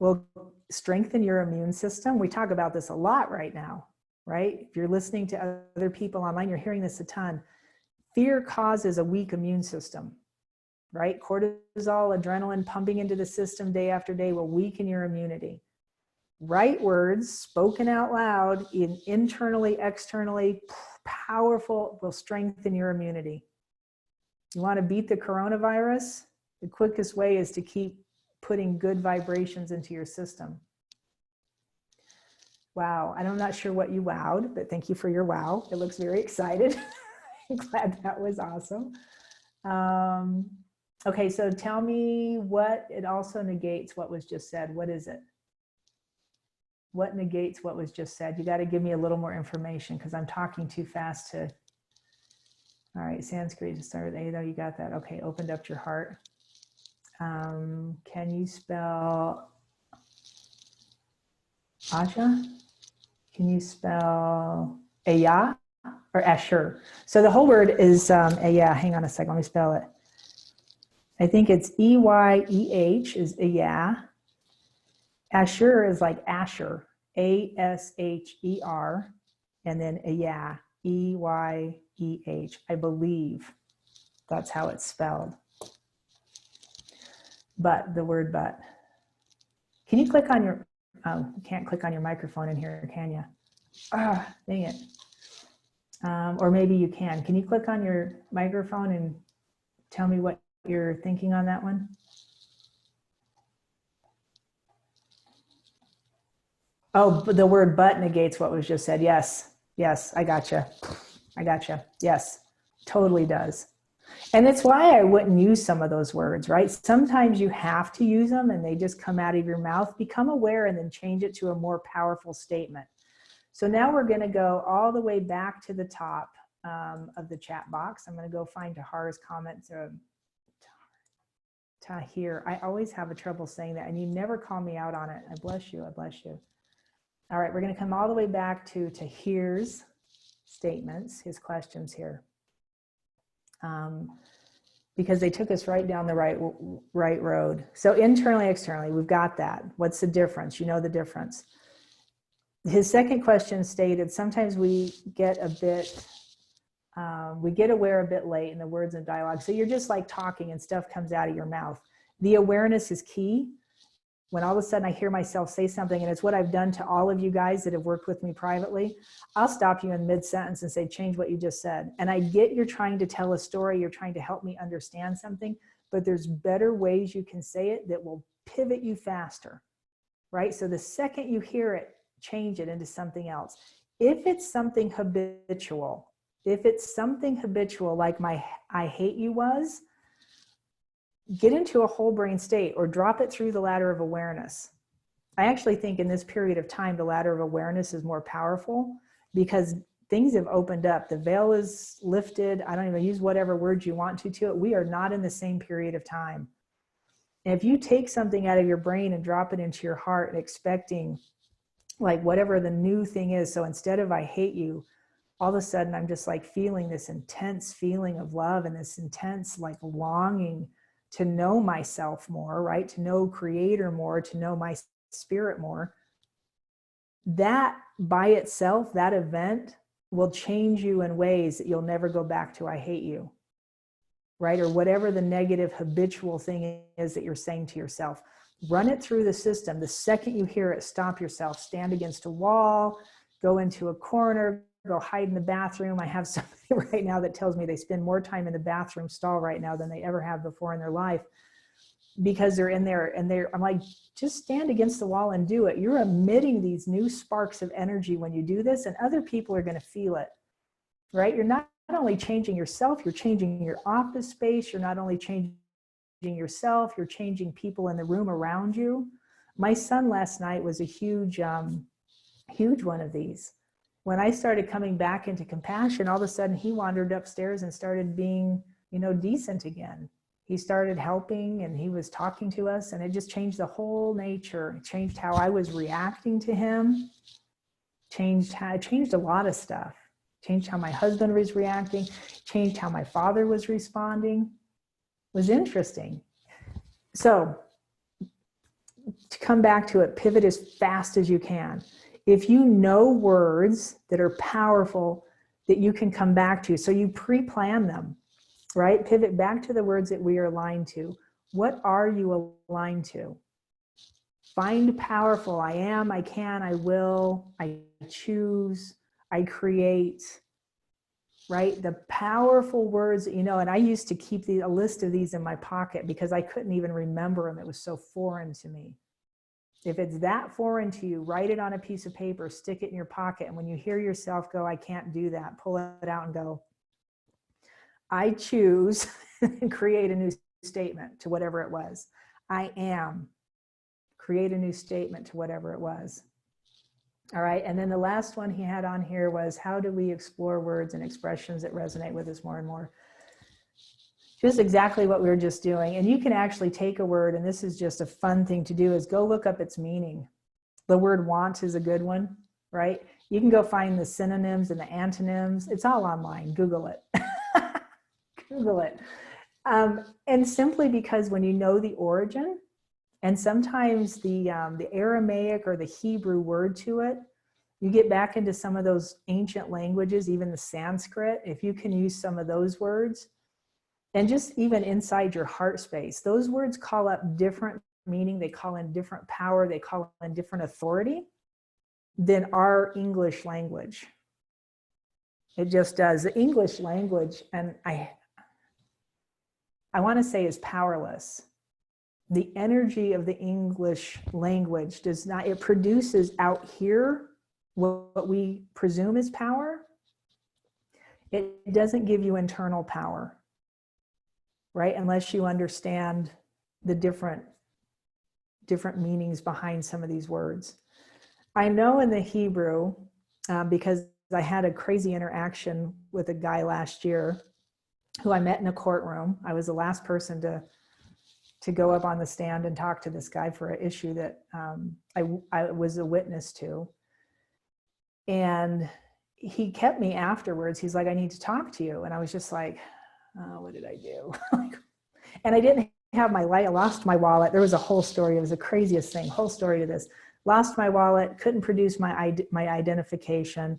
will strengthen your immune system. We talk about this a lot right now, right? If you're listening to other people online, you're hearing this a ton. Fear causes a weak immune system, right? Cortisol, adrenaline pumping into the system day after day will weaken your immunity. Right words spoken out loud, internally, externally, powerful, will strengthen your immunity. You want to beat the coronavirus? The quickest way is to keep putting good vibrations into your system. Wow, I'm not sure what you wowed, but thank you for your wow. It looks very excited. I'm glad that was awesome. Okay, so tell me what it also negates what was just said. What is it? What negates what was just said? You got to give me a little more information because I'm talking too fast to. All right, Sanskrit to start with A though, you got that. Okay, opened up your heart. Can you spell Aja? Can you spell Aya or Asher? So the whole word is Aya. Hang on a second, let me spell it. I think it's E-Y-E-H is Aya. Asher is like Asher, A-S-H-E-R, and then Aya, E-Y-E-H. I believe that's how it's spelled. But, the word but. Can you click on your, you can't click on your microphone in here, can you? Ah, dang it. Or maybe you can. Can you click on your microphone and tell me what you're thinking on that one? Oh, the word but negates what was just said. Yes, yes, I gotcha. I gotcha. Yes, totally does. And it's why I wouldn't use some of those words, right? Sometimes you have to use them and they just come out of your mouth. Become aware and then change it to a more powerful statement. So now we're going to go all the way back to the top of the chat box. I'm going to go find Tahar's comment. Tahir, I always have a trouble saying that, and you never call me out on it. I bless you. I bless you. All right, we're going to come all the way back to Tahir's statements, his questions here. Because they took us right down the right road. So internally, externally, we've got that. What's the difference? You know the difference. His second question stated, sometimes we get a bit, we get aware a bit late in the words and dialogue. So you're just like talking and stuff comes out of your mouth. The awareness is key. When all of a sudden I hear myself say something, and it's what I've done to all of you guys that have worked with me privately, I'll stop you in mid-sentence and say, change what you just said. And I get you're trying to tell a story, you're trying to help me understand something, but there's better ways you can say it that will pivot you faster, right? So the second you hear it, change it into something else. If it's something habitual, like my I hate you was, get into a whole brain state or drop it through the ladder of awareness. I actually think in this period of time, the ladder of awareness is more powerful because things have opened up. The veil is lifted. I don't even use whatever words you want to it. We are not in the same period of time. And if you take something out of your brain and drop it into your heart and expecting like whatever the new thing is, so instead of I hate you, all of a sudden I'm just like feeling this intense feeling of love and this intense like longing to know myself more, right? To know Creator more, to know my spirit more. That by itself, that event will change you in ways that you'll never go back to I hate you, right? Or whatever the negative habitual thing is that you're saying to yourself. Run it through the system. The second you hear it, stop yourself, stand against a wall, go into a corner, go hide in the bathroom. I have somebody right now that tells me they spend more time in the bathroom stall right now than they ever have before in their life, because they're in there and I'm like, just stand against the wall and do it. You're emitting these new sparks of energy when you do this, and other people are going to feel it, right? You're not only changing yourself, you're changing your office space. You're not only changing yourself, you're changing people in the room around you. My son last night was a huge one of these. When I started coming back into compassion, all of a sudden he wandered upstairs and started being, decent again. He started helping and he was talking to us, and it just changed the whole nature. It changed how I was reacting to him. Changed a lot of stuff. Changed how my husband was reacting. Changed how my father was responding. It was interesting. So to come back to it, pivot as fast as you can. If you know words that are powerful that you can come back to, so you pre-plan them, right? Pivot back to the words that we are aligned to. What are you aligned to? Find powerful. I am, I can, I will, I choose, I create, right? The powerful words that and I used to keep a list of these in my pocket because I couldn't even remember them. It was so foreign to me. If it's that foreign to you, write it on a piece of paper, stick it in your pocket. And when you hear yourself go, I can't do that, pull it out and go, I choose, and create a new statement to whatever it was. I am, create a new statement to whatever it was. All right, and then the last one he had on here was, how do we explore words and expressions that resonate with us more and more? Just exactly what we were just doing. And you can actually take a word, and this is just a fun thing to do, is go look up its meaning. The word want is a good one, right? You can go find the synonyms and the antonyms. It's all online. Google it. Google it. And simply because when you know the origin, and sometimes the Aramaic or the Hebrew word to it, you get back into some of those ancient languages, even the Sanskrit, if you can use some of those words, and just even inside your heart space, those words call up different meaning, they call in different power, they call in different authority than our English language. It just does. The English language, and I want to say, is powerless. The energy of the English language does not, it produces out here what we presume is power. It doesn't give you internal power, right? Unless you understand the different meanings behind some of these words. I know in the Hebrew, because I had a crazy interaction with a guy last year who I met in a courtroom. I was the last person to go up on the stand and talk to this guy for an issue that I was a witness to. And he kept me afterwards. He's like, I need to talk to you. And I was just like, oh, what did I do? And I didn't have my light. I lost my wallet. There was a whole story. It was the craziest thing, whole story to this. Lost my wallet, couldn't produce my identification.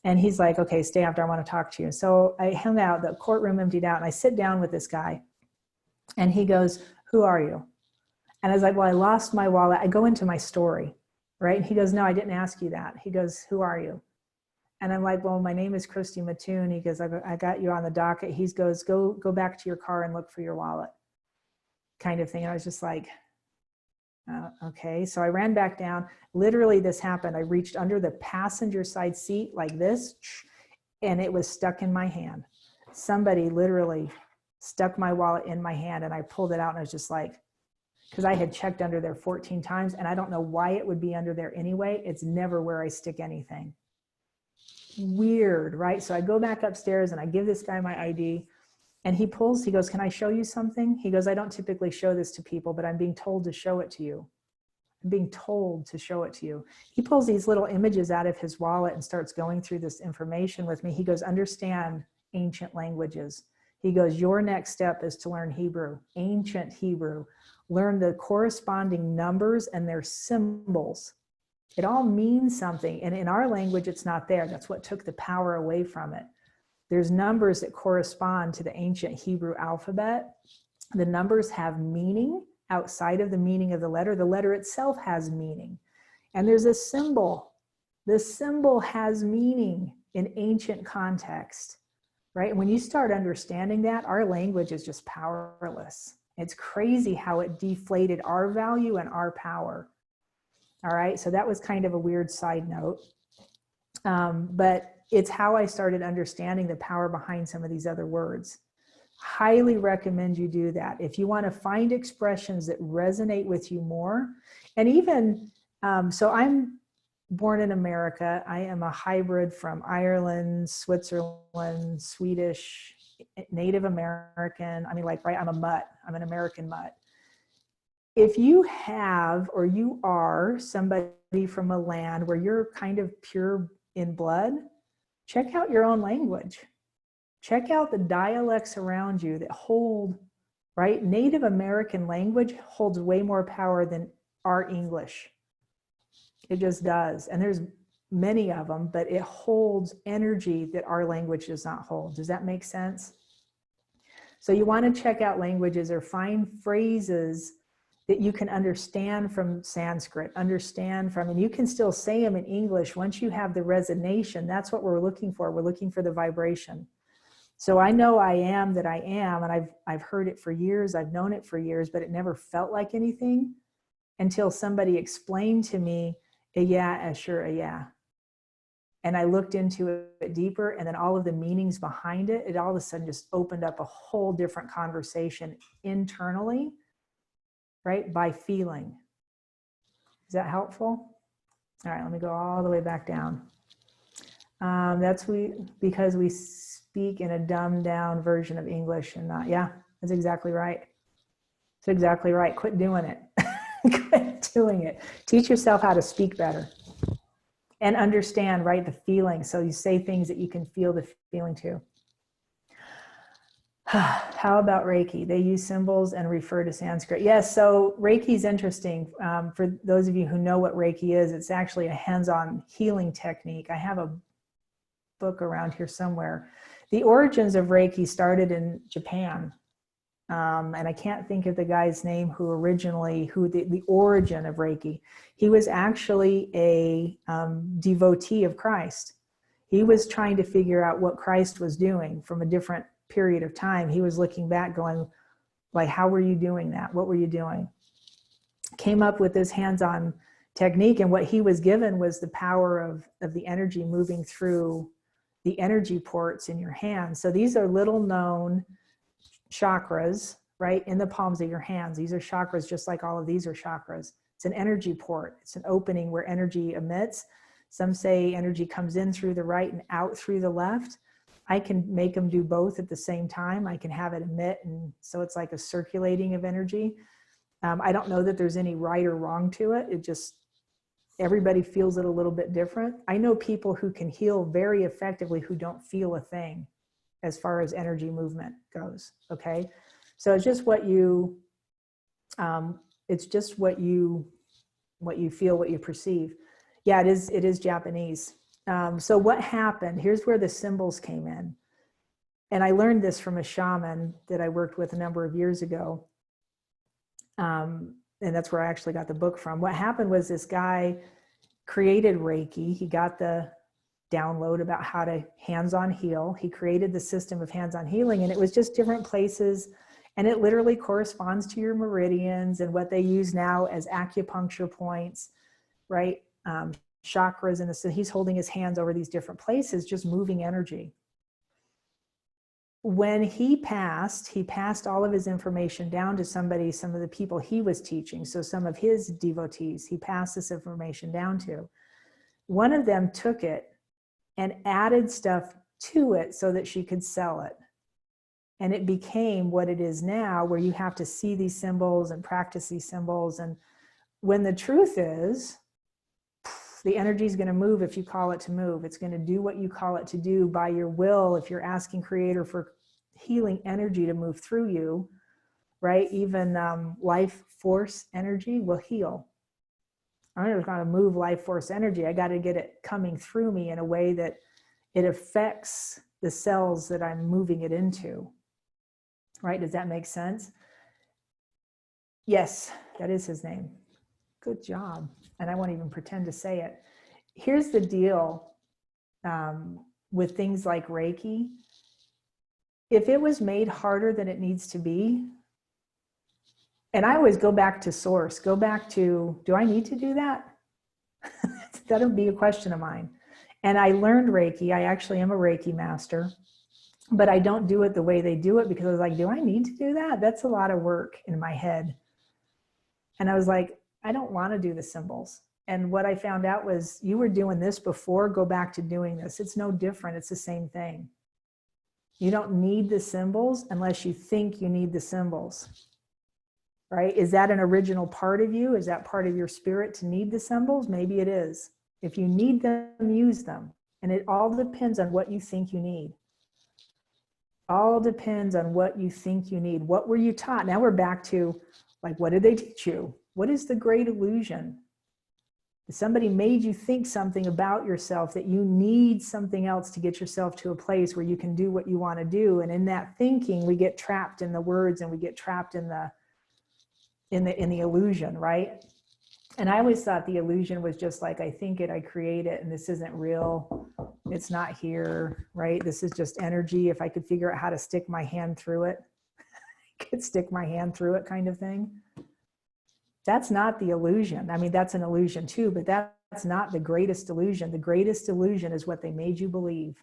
And he's like, okay, stay after, I want to talk to you. So I hung out, the courtroom emptied out, and I sit down with this guy. And he goes, who are you? And I was like, well, I lost my wallet. I go into my story, right? And he goes, no, I didn't ask you that. He goes, who are you? And I'm like, well, my name is Christy Mattoon. He goes, I got you on the docket. He goes, go back to your car and look for your wallet, kind of thing. And I was just like, okay. So I ran back down. Literally this happened. I reached under the passenger side seat like this, and it was stuck in my hand. Somebody literally stuck my wallet in my hand, and I pulled it out, and I was just like, because I had checked under there 14 times, and I don't know why it would be under there anyway. It's never where I stick anything. Weird, right? So I go back upstairs and I give this guy my ID, and he goes, can I show you something? He goes, I don't typically show this to people, but I'm being told to show it to you. I'm being told to show it to you. He pulls these little images out of his wallet and starts going through this information with me. He goes, understand ancient languages. He goes, your next step is to learn Hebrew, ancient Hebrew. Learn the corresponding numbers and their symbols. It all means something. And in our language, it's not there. That's what took the power away from it. There's numbers that correspond to the ancient Hebrew alphabet. The numbers have meaning outside of the meaning of the letter itself has meaning. And there's a symbol. The symbol has meaning in ancient context, right? And when you start understanding that, our language is just powerless. It's crazy how it deflated our value and our power. All right, so that was kind of a weird side note. But it's how I started understanding the power behind some of these other words. Highly recommend you do that. If you want to find expressions that resonate with you more, and even, so I'm born in America. I am a hybrid from Ireland, Switzerland, Swedish, Native American. I mean, like, right, I'm a mutt. I'm an American mutt. If you have, or you are somebody from a land where you're kind of pure in blood, check out your own language. Check out the dialects around you that hold, right? Native American language holds way more power than our English. It just does. And there's many of them, but it holds energy that our language does not hold. Does that make sense? So you want to check out languages or find phrases that you can understand from Sanskrit, and you can still say them in English once you have the resonation. That's what we're looking for. We're looking for the vibration. So I know I am that I am, and I've heard it for years, I've known it for years, but it never felt like anything until somebody explained to me, a yeah, a sure, a yeah. And I looked into it deeper, and then all of the meanings behind it, it all of a sudden just opened up a whole different conversation internally, right? By feeling. Is that helpful? All right, let me go all the way back down. Because we speak in a dumbed down version of English and not, yeah, that's exactly right. That's exactly right. Quit doing it. Quit doing it. Teach yourself how to speak better and understand, right, the feeling. So you say things that you can feel the feeling too. How about Reiki? They use symbols and refer to Sanskrit. Yes, so Reiki is interesting. For those of you who know what Reiki is, it's actually a hands-on healing technique. I have a book around here somewhere. The origins of Reiki started in Japan. And I can't think of the guy's name the origin of Reiki. He was actually a devotee of Christ. He was trying to figure out what Christ was doing from a different period of time. He was looking back going, like, how were you doing that? What were you doing? Came up with this hands-on technique, and what he was given was the power of the energy moving through the energy ports in your hands. So these are little known chakras, right, in the palms of your hands. These are chakras, just like all of these are chakras. It's an energy port. It's an opening where energy emits. Some say energy comes in through the right and out through the left. I can make them do both at the same time. I can have it emit, and so it's like a circulating of energy. I don't know that there's any right or wrong to it. It just, everybody feels it a little bit different. I know people who can heal very effectively who don't feel a thing as far as energy movement goes. Okay. So it's just what you feel, what you perceive. Yeah, it is Japanese. So what happened, here's where the symbols came in. And I learned this from a shaman that I worked with a number of years ago. And that's where I actually got the book from. What happened was this guy created Reiki. He got the download about how to hands-on heal. He created the system of hands-on healing, and it was just different places. And it literally corresponds to your meridians and what they use now as acupuncture points, right? Chakras. And so he's holding his hands over these different places, just moving energy. When he passed all of his information down to some of the people he was teaching. So some of his devotees, he passed this information down to. One of them took it and added stuff to it so that she could sell it. And it became what it is now, where you have to see these symbols and practice these symbols. And when the truth is, the energy is going to move if you call it to move. It's going to do what you call it to do by your will. If you're asking Creator for healing energy to move through you, right? Even life force energy will heal. I'm just going to move life force energy. I got to get it coming through me in a way that it affects the cells that I'm moving it into. Right? Does that make sense? Yes, that is his name. Good job. And I won't even pretend to say it. Here's the deal with things like Reiki. If it was made harder than it needs to be, and I always go back to source, go back to, do I need to do that? That'll be a question of mine. And I learned Reiki. I actually am a Reiki master, but I don't do it the way they do it because I was like, do I need to do that? That's a lot of work in my head. And I was like, I don't want to do the symbols. And what I found out was, you were doing this before, go back to doing this. It's no different. It's the same thing. You don't need the symbols unless you think you need the symbols. Right? Is that an original part of you? Is that part of your spirit to need the symbols? Maybe it is. If you need them, use them. And it all depends on what you think you need. All depends on what you think you need. What were you taught? Now we're back to, like, what did they teach you? What is the great illusion? Somebody made you think something about yourself, that you need something else to get yourself to a place where you can do what you want to do. And in that thinking, we get trapped in the words and we get trapped in the illusion, right? And I always thought the illusion was just like, I think it, I create it, and this isn't real. It's not here, right? This is just energy. If I could figure out how to stick my hand through it, I could stick my hand through it, kind of thing. That's not the illusion. I mean, that's an illusion too, but that's not the greatest illusion. The greatest illusion is what they made you believe.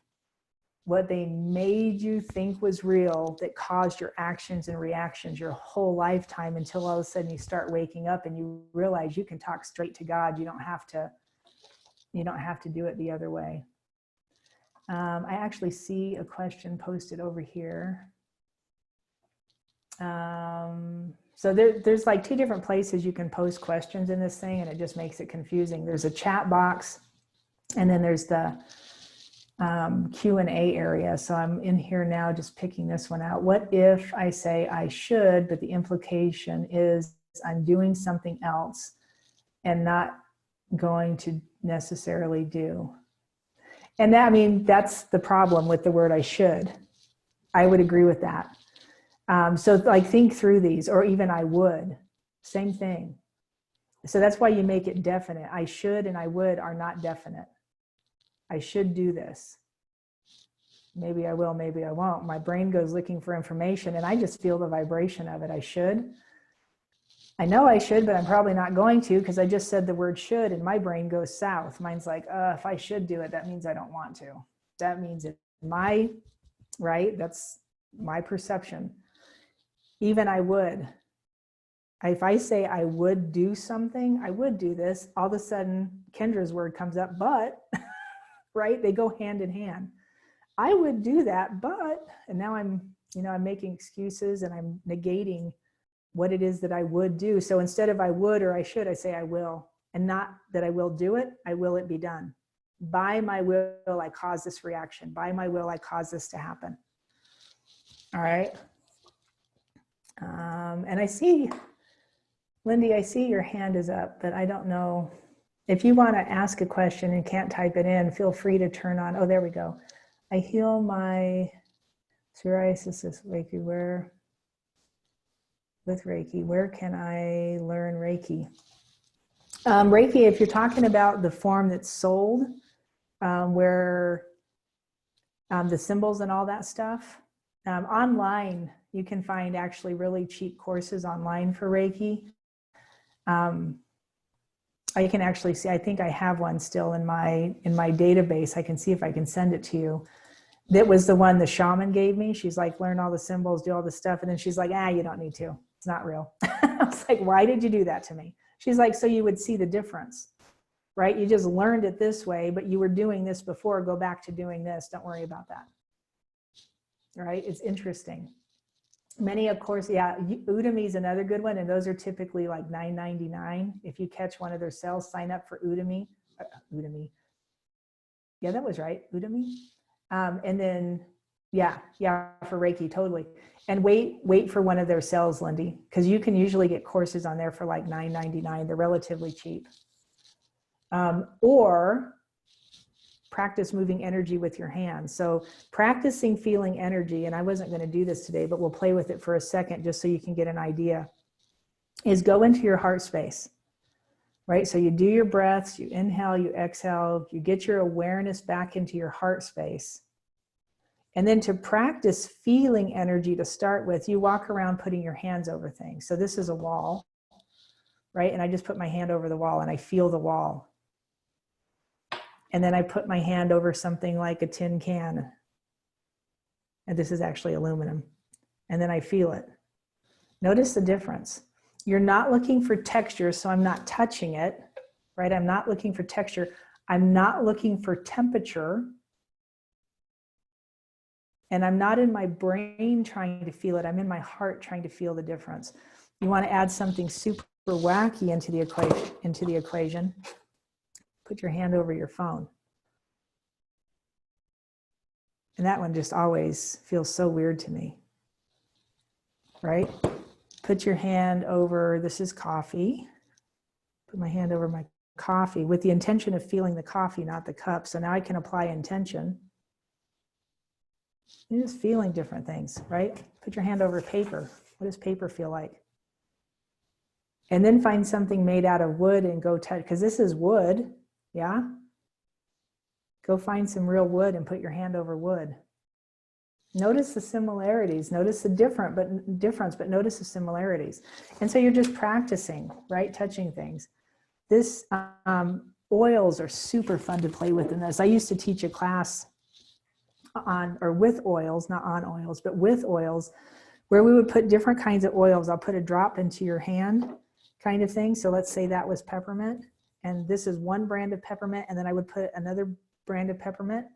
What they made you think was real, that caused your actions and reactions your whole lifetime, until all of a sudden you start waking up and you realize you can talk straight to God. You don't have to do it the other way. I actually see a question posted over here. So there's like two different places you can post questions in this thing, and it just makes it confusing. There's a chat box, and then there's the Q&A area. So I'm in here now just picking this one out. What if I say I should, but the implication is I'm doing something else and not going to necessarily do? And that, I mean, that's the problem with the word I should. I would agree with that. So like, think through these, or even I would, same thing. So that's why you make it definite. I should and I would are not definite. I should do this. Maybe I will, maybe I won't. My brain goes looking for information and I just feel the vibration of it. I should. I know I should, but I'm probably not going to, because I just said the word should and my brain goes south. Mine's like, if I should do it, that means I don't want to. That means it, right? That's my perception. Even I would. If I say I would do something, I would do this, all of a sudden Kendra's word comes up, but, right? They go hand in hand. I would do that, but, and now I'm making excuses and I'm negating what it is that I would do. So instead of I would or I should, I say I will, and not that I will do it, I will it be done. By my will, I cause this reaction. By my will, I cause this to happen. All right. And I see, Lindy, I see your hand is up, but I don't know. If you want to ask a question and can't type it in, feel free to turn on. Oh, there we go. I heal my psoriasis with Reiki. Where can I learn Reiki? Reiki, if you're talking about the form that's sold, where the symbols and all that stuff, online, you can find actually really cheap courses online for Reiki. I can actually see, I think I have one still in my database. I can see if I can send it to you. That was the one the shaman gave me. She's like, learn all the symbols, do all the stuff. And then she's like, you don't need to. It's not real. I was like, why did you do that to me? She's like, so you would see the difference, right? You just learned it this way, but you were doing this before. Go back to doing this. Don't worry about that. Right? It's interesting. Many, of course, yeah, Udemy is another good one, and those are typically like $9.99. If you catch one of their sales, sign up for Udemy. Udemy. Yeah, that was right, Udemy. And then, yeah, for Reiki, totally. And wait for one of their sales, Lindy, because you can usually get courses on there for like $9.99. They're relatively cheap. Or practice moving energy with your hands. So practicing feeling energy, and I wasn't going to do this today, but we'll play with it for a second just so you can get an idea. is go into your heart space, right? So you do your breaths, you inhale, you exhale, you get your awareness back into your heart space. And then to practice feeling energy to start with, you walk around putting your hands over things. So this is a wall, right? And I just put my hand over the wall and I feel the wall. And then I put my hand over something like a tin can. And this is actually aluminum. And then I feel it. Notice the difference. You're not looking for texture, so I'm not touching it, right? I'm not looking for texture. I'm not looking for temperature. And I'm not in my brain trying to feel it. I'm in my heart trying to feel the difference. You want to add something super wacky into the equation. Put your hand over your phone. And that one just always feels so weird to me, right? Put your hand over, this is coffee. Put my hand over my coffee with the intention of feeling the coffee, not the cup. So now I can apply intention. You're just feeling different things, right? Put your hand over paper. What does paper feel like? And then find something made out of wood and go touch, because this is wood, yeah? Go find some real wood and put your hand over wood. Notice the similarities, notice the difference, but notice the similarities. And so you're just practicing, right? Touching things. This, oils are super fun to play with in this. I used to teach a class on, or with oils, not on oils, but with oils, where we would put different kinds of oils. I'll put a drop into your hand kind of thing. So let's say that was peppermint, and this is one brand of peppermint, and then I would put another brand of peppermint.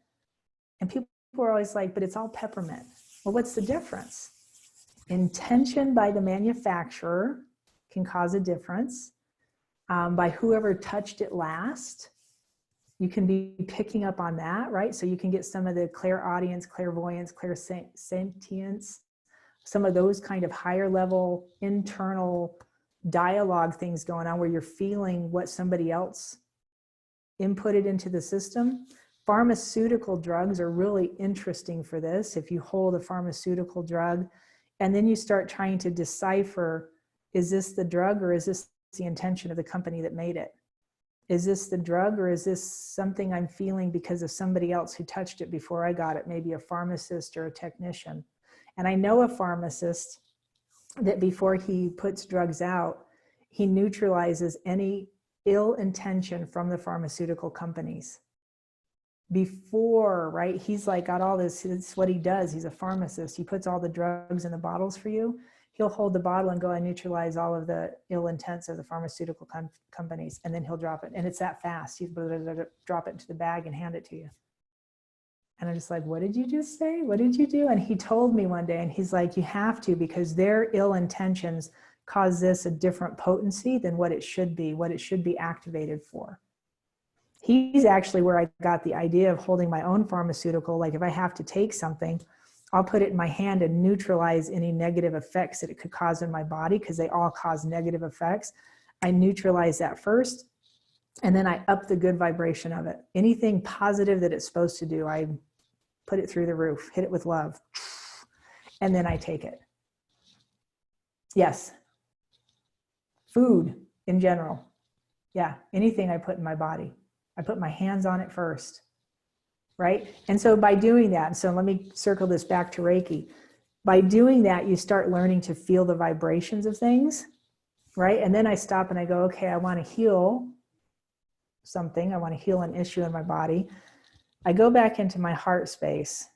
And people are always like, but it's all peppermint. Well, what's the difference? Intention by the manufacturer can cause a difference. By whoever touched it last, you can be picking up on that, right? So you can get some of the clairaudience, clairvoyance, clairsentience, some of those kind of higher level internal dialogue things going on where you're feeling what somebody else inputted into the system. Pharmaceutical drugs are really interesting for this. If you hold a pharmaceutical drug and then you start trying to decipher, is this the drug or is this the intention of the company that made it? Is this the drug or is this something I'm feeling because of somebody else who touched it before I got it, maybe a pharmacist or a technician? And I know a pharmacist that before he puts drugs out, he neutralizes any ill intention from the pharmaceutical companies. Before, right, he's like got all this, it's what he does. He's a pharmacist. He puts all the drugs in the bottles for you. He'll hold the bottle and go and neutralize all of the ill intents of the pharmaceutical companies, and then he'll drop it. And it's that fast. He'll drop it into the bag and hand it to you. And I'm just like, what did you just say? What did you do? And he told me one day, and he's like, you have to, because their ill intentions cause this a different potency than what it should be activated for. He's actually where I got the idea of holding my own pharmaceutical. Like if I have to take something, I'll put it in my hand and neutralize any negative effects that it could cause in my body, because they all cause negative effects. I neutralize that first, and then I up the good vibration of it. Anything positive that it's supposed to do, I put it through the roof, hit it with love, and then I take it. Yes. Food in general. Yeah, anything I put in my body. I put my hands on it first, right? And so by doing that, so let me circle this back to Reiki. By doing that, you start learning to feel the vibrations of things, right? And then I stop and I go, okay, I want to heal something. I want to heal an issue in my body. I go back into my heart space.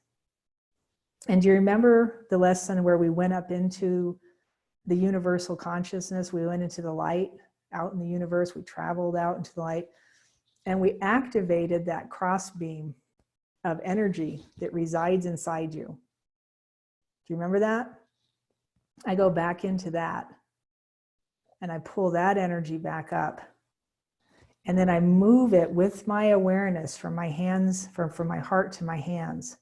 And do you remember the lesson where we went up into the universal consciousness? We went into the light out in the universe. We traveled out into the light. And we activated that cross beam of energy that resides inside you. Do you remember that? I go back into that and I pull that energy back up. And then I move it with my awareness from my hands, from my heart to my hands.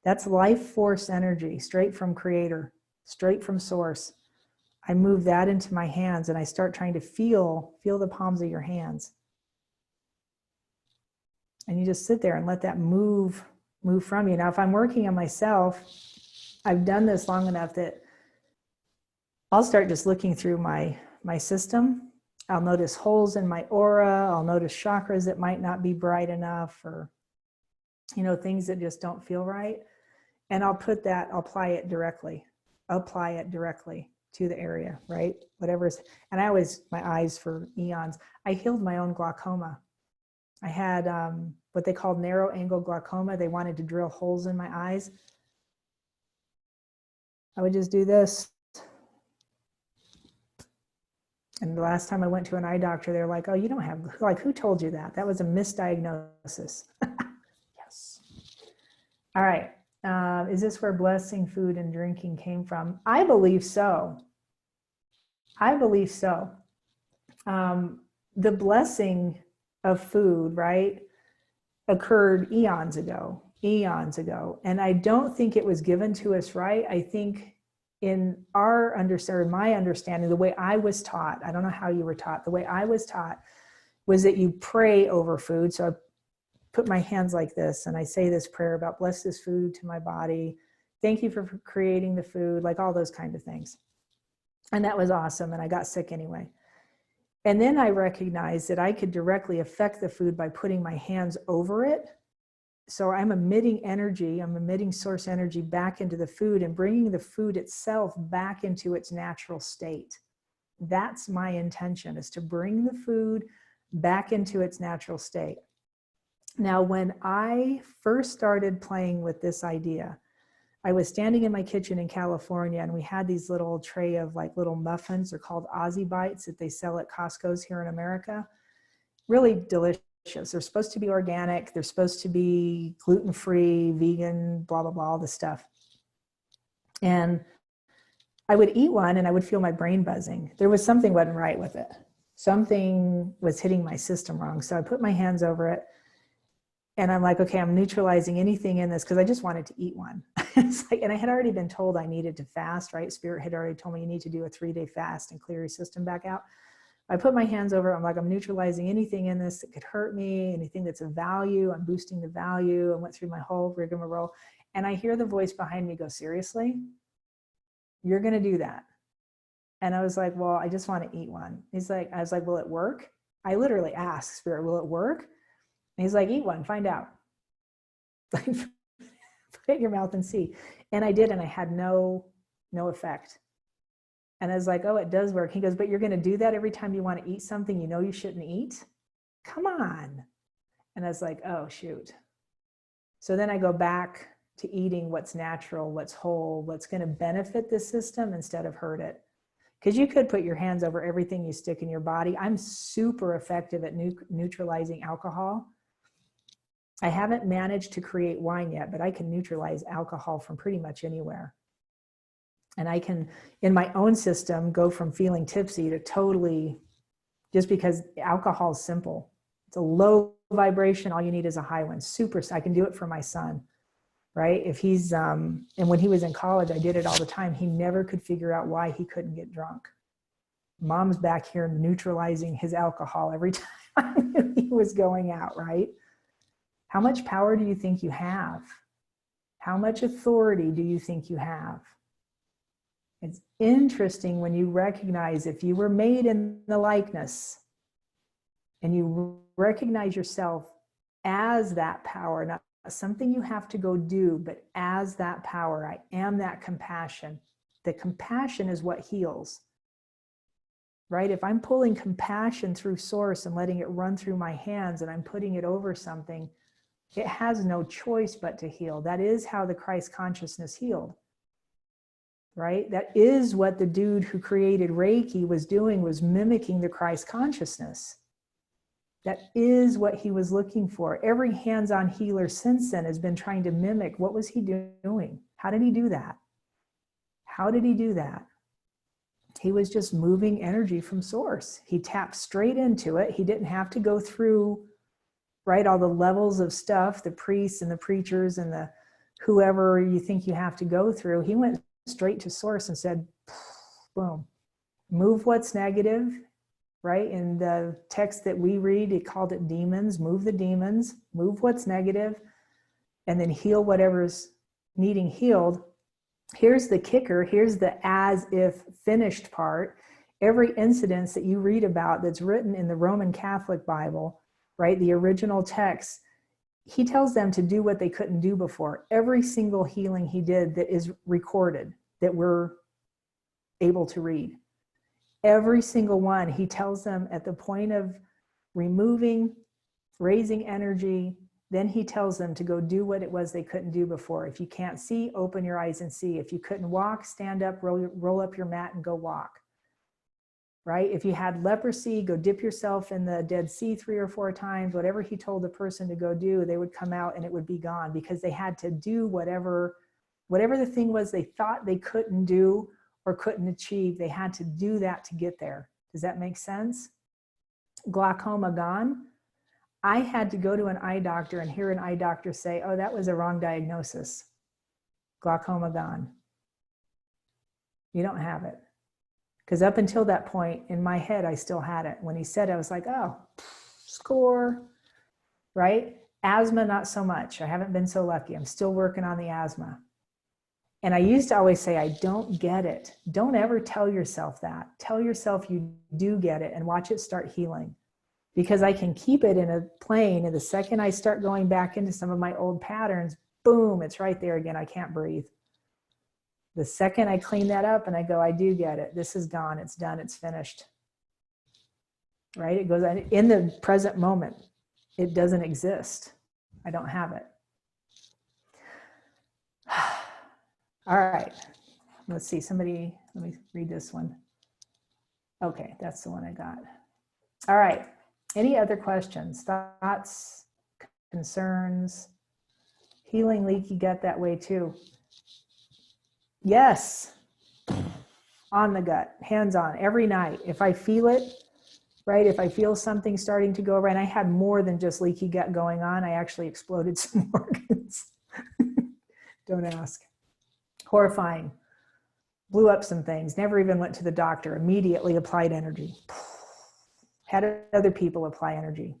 That's life force energy, straight from creator, straight from source. I move that into my hands and I start trying to feel the palms of your hands. And you just sit there and let that move from you. Now, if I'm working on myself, I've done this long enough that I'll start just looking through my my system. I'll notice holes in my aura. I'll notice chakras that might not be bright enough, or, you know, things that just don't feel right. And I'll apply it directly to the area, right? Whatever's, and my eyes for eons, I healed my own glaucoma. I had what they called narrow angle glaucoma. They wanted to drill holes in my eyes. I would just do this. And the last time I went to an eye doctor, they're like, oh, you don't have, like, who told you that? That was a misdiagnosis. Yes. All right. Is this where blessing food and drinking came from? I believe so. I believe so. The blessing of food, right, occurred eons ago. And I don't think it was given to us, right? I think in our understanding, my understanding, the way I was taught, I don't know how you were taught, the way I was taught was that you pray over food. So I put my hands like this and I say this prayer about bless this food to my body. Thank you for creating the food, like all those kind of things. And that was awesome. And I got sick anyway. And then I recognized that I could directly affect the food by putting my hands over it. So I'm emitting energy, I'm emitting source energy back into the food and bringing the food itself back into its natural state. That's my intention, is to bring the food back into its natural state. Now, when I first started playing with this idea, I was standing in my kitchen in California and we had these little tray of like little muffins. They're called Aussie Bites that they sell at Costco's here in America. Really delicious. They're supposed to be organic. They're supposed to be gluten-free, vegan, blah, blah, blah, all this stuff. And I would eat one and I would feel my brain buzzing. There was something wasn't right with it. Something was hitting my system wrong. So I put my hands over it and I'm like, okay, I'm neutralizing anything in this because I just wanted to eat one. It's like, and I had already been told I needed to fast, right? Spirit had already told me you need to do a 3-day fast and clear your system back out. I put my hands over it. I'm like, I'm neutralizing anything in this that could hurt me, anything that's of value. I'm boosting the value. I went through my whole rigmarole. And I hear the voice behind me go, seriously? You're going to do that? And I was like, well, I just want to eat one. I was like, will it work? I literally asked Spirit, will it work? And he's like, eat one, find out. Like, put it in your mouth and see. And I did, and I had no effect. And I was like, oh, it does work. He goes, but you're going to do that every time you want to eat something you know you shouldn't eat? Come on. And I was like, oh, shoot. So then I go back to eating what's natural, what's whole, what's going to benefit the system instead of hurt it. Because you could put your hands over everything you stick in your body. I'm super effective at neutralizing alcohol. I haven't managed to create wine yet, but I can neutralize alcohol from pretty much anywhere. And I can, in my own system, go from feeling tipsy to totally, just because alcohol is simple. It's a low vibration. All you need is a high one. Super. I can do it for my son, right? If he's, and when he was in college, I did it all the time. He never could figure out why he couldn't get drunk. Mom's back here neutralizing his alcohol every time I knew he was going out, right? How much power do you think you have? How much authority do you think you have? It's interesting when you recognize if you were made in the likeness and you recognize yourself as that power, not something you have to go do, but as that power. I am that compassion. The compassion is what heals, right? If I'm pulling compassion through source and letting it run through my hands and I'm putting it over something, it has no choice but to heal. That is how the Christ consciousness healed. Right? That is what the dude who created Reiki was doing, was mimicking the Christ consciousness. That is what he was looking for. Every hands-on healer since then has been trying to mimic. What was he doing? How did he do that? How did he do that? He was just moving energy from source. He tapped straight into it. He didn't have to go through, right, all the levels of stuff, the priests and the preachers and the whoever you think you have to go through. He went straight to source and said, boom, move what's negative, right? In the text that we read, he called it demons. Move the demons, move what's negative, and then heal whatever's needing healed. Here's the kicker. Here's the as if finished part. every incident that you read about that's written in the Roman Catholic Bible, right, the original text, he tells them to do what they couldn't do before. Every single healing he did that is recorded, that we're able to read, every single one, he tells them at the point of removing, raising energy, then he tells them to go do what it was they couldn't do before. If you can't see, open your eyes and see. If you couldn't walk, stand up, roll up your mat and go walk. Right? If you had leprosy, go dip yourself in the Dead Sea 3 or 4 times. Whatever he told the person to go do, they would come out and it would be gone, because they had to do whatever the thing was they thought they couldn't do or couldn't achieve. They had to do that to get there. Does that make sense? Glaucoma gone. I had to go to an eye doctor and hear an eye doctor say, oh, that was a wrong diagnosis. Glaucoma gone. You don't have it. Because up until that point, in my head, I still had it. When he said it, I was like, oh, score, right? Asthma, not so much. I haven't been so lucky. I'm still working on the asthma. And I used to always say, I don't get it. Don't ever tell yourself that. Tell yourself you do get it and watch it start healing. Because I can keep it in a plane, and the second I start going back into some of my old patterns, boom, it's right there again. I can't breathe. The second I clean that up and I go, I do get it. This is gone. It's done. It's finished. Right? It goes in the present moment. It doesn't exist. I don't have it. All right. Let's see. Let me read this one. Okay. That's the one I got. All right. Any other questions, thoughts, concerns? Healing leaky gut that way too. Yes, on the gut, hands on, every night. If I feel it, right, if I feel something starting to go right, and I had more than just leaky gut going on, I actually exploded some organs. Don't ask. Horrifying. Blew up some things, never even went to the doctor, immediately applied energy. Had other people apply energy.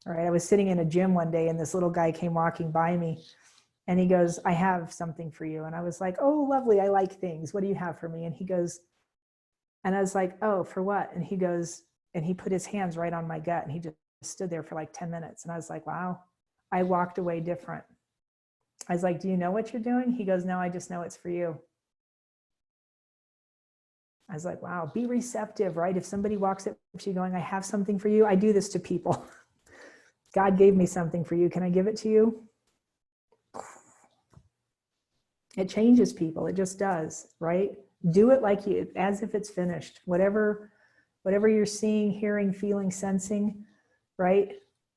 All right, I was sitting in a gym one day and this little guy came walking by me. And he goes, I have something for you. And I was like, oh, lovely. I like things. What do you have for me? And he goes, and I was like, oh, for what? And he goes, and he put his hands right on my gut. And he just stood there for like 10 minutes. And I was like, wow, I walked away different. I was like, do you know what you're doing? He goes, no, I just know it's for you. I was like, wow, be receptive, right? If somebody walks up to you going, I have something for you. I do this to people. God gave me something for you. Can I give it to you? It changes people. It just does, right? Do it like you, as if it's finished. Whatever you're seeing, hearing, feeling, sensing, right?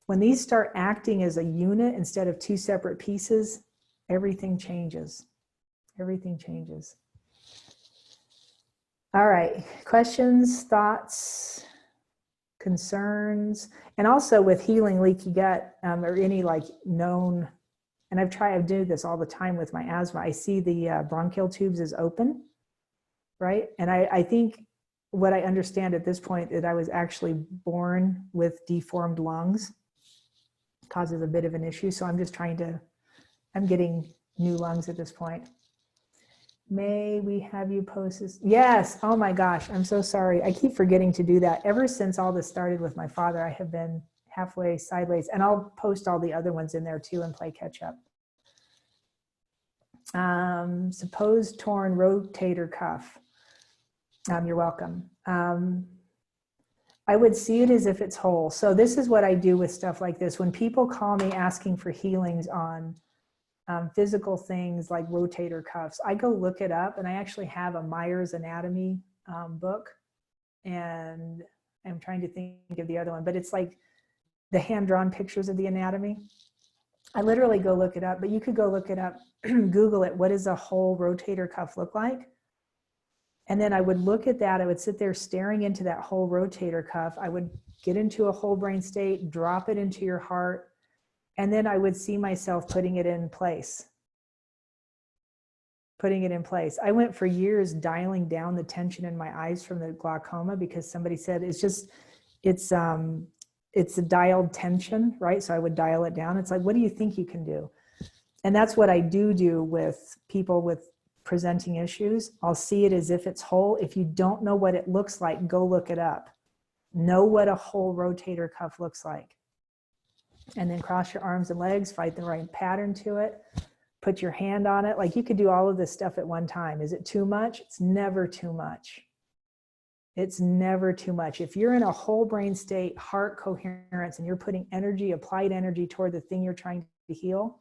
When these start acting as a unit instead of 2 separate pieces, everything changes. Everything changes. All right. Questions, thoughts, concerns, and also with healing leaky gut or any like known. And I do this all the time with my asthma. I see the bronchial tubes as open, right? And I think what I understand at this point that I was actually born with deformed lungs, causes a bit of an issue. So I'm just I'm getting new lungs at this point. May we have you post this? Yes. Oh my gosh. I'm so sorry. I keep forgetting to do that. Ever since all this started with my father, I have been halfway sideways, and I'll post all the other ones in there too and play catch up. Supposed torn rotator cuff. You're welcome. I would see it as if it's whole. So this is what I do with stuff like this. When people call me asking for healings on physical things like rotator cuffs, I go look it up, and I actually have a Myers anatomy book, and I'm trying to think of the other one, but it's like the hand-drawn pictures of the anatomy. I literally go look it up, but you could go look it up, Google it. What does a whole rotator cuff look like? And then I would look at that. I would sit there staring into that whole rotator cuff. I would get into a whole brain state, drop it into your heart, and then I would see myself putting it in place. I went for years dialing down the tension in my eyes from the glaucoma because somebody said it's a dialed tension, right? So I would dial it down. It's like, what do you think you can do? And that's what I do with people with presenting issues, I'll see it as if it's whole. If you don't know what it looks like, go look it up. Know what a whole rotator cuff looks like. And then cross your arms and legs, find the right pattern to it. Put your hand on it. Like, you could do all of this stuff at one time. Is it too much? It's never too much. It's never too much. If you're in a whole brain state, heart coherence, and you're putting energy, applied energy toward the thing you're trying to heal,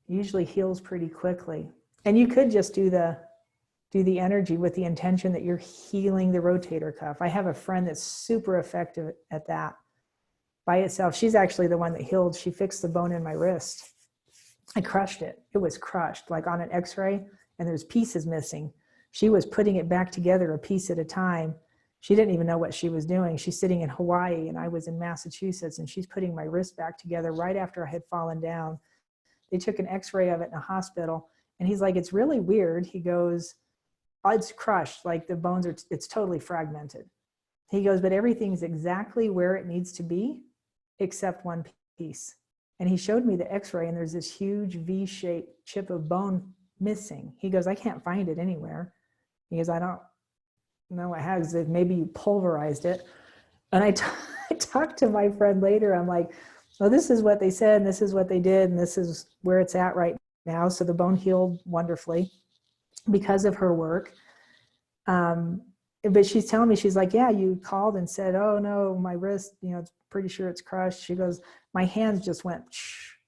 it usually heals pretty quickly. And you could just do the energy with the intention that you're healing the rotator cuff. I have a friend that's super effective at that by itself. She's actually the one that healed. She fixed the bone in my wrist. I crushed it. It was crushed, like on an x-ray, and there's pieces missing. She was putting it back together a piece at a time. She didn't even know what she was doing. She's sitting in Hawaii and I was in Massachusetts, and she's putting my wrist back together right after I had fallen down. They took an x-ray of it in a hospital, and he's like, it's really weird. He goes, oh, it's crushed. Like, the bones are, it's totally fragmented. He goes, but everything's exactly where it needs to be except one piece. And he showed me the x-ray, and there's this huge V-shaped chip of bone missing. He goes, I can't find it anywhere. He goes, I don't know what has it. Maybe you pulverized it. And I talked to my friend later. I'm like, well, this is what they said, and this is what they did, and this is where it's at right now. So the bone healed wonderfully because of her work. But she's telling me, she's like, yeah, you called and said, oh no, my wrist, it's pretty sure it's crushed. She goes, my hands just went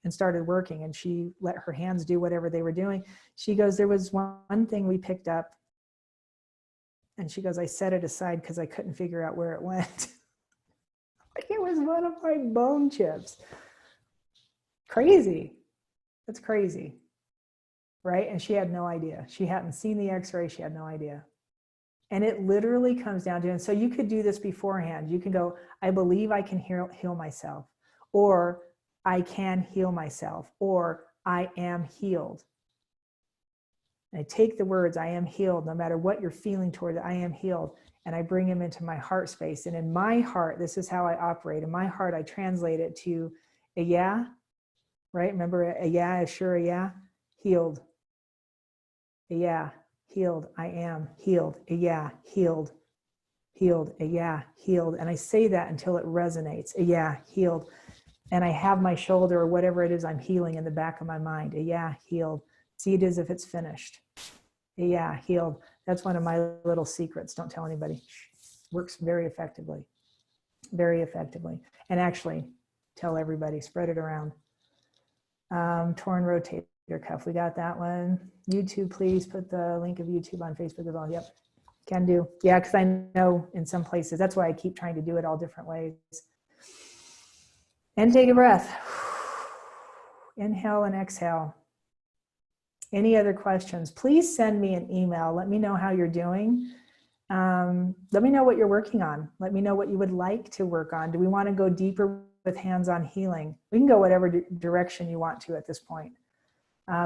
and started working, and she let her hands do whatever they were doing. She goes, there was one thing we picked up, and she goes, I set it aside because I couldn't figure out where it went. Like, it was one of my bone chips. Crazy. That's crazy. Right? And she had no idea. She hadn't seen the x-ray. She had no idea. And it literally comes down to, and so you could do this beforehand. You can go, I believe I can heal myself, or I can heal myself, or I am healed. And I take the words, I am healed, no matter what you're feeling toward it, I am healed. And I bring them into my heart space. And in my heart, this is how I operate. In my heart, I translate it to a yeah, right? Remember, a yeah is sure a yeah, healed. A yeah, healed, I am healed. A yeah, healed, healed. A yeah, healed. And I say that until it resonates. A yeah, healed. And I have my shoulder or whatever it is I'm healing in the back of my mind. A yeah, healed. See it as if it's finished. A yeah, healed. That's one of my little secrets. Don't tell anybody. Works very effectively. Very effectively. And actually, tell everybody. Spread it around. Torn rotator cuff. We got that one. YouTube, please put the link of YouTube on Facebook as well. Yep. Can do. Yeah, because I know in some places, that's why I keep trying to do it all different ways. And take a breath. Inhale and exhale. Any other questions? Please send me an email. Let me know how you're doing. Let me know what you're working on. Let me know what you would like to work on. Do we want to go deeper with hands-on healing? We can go whatever direction you want to at this point.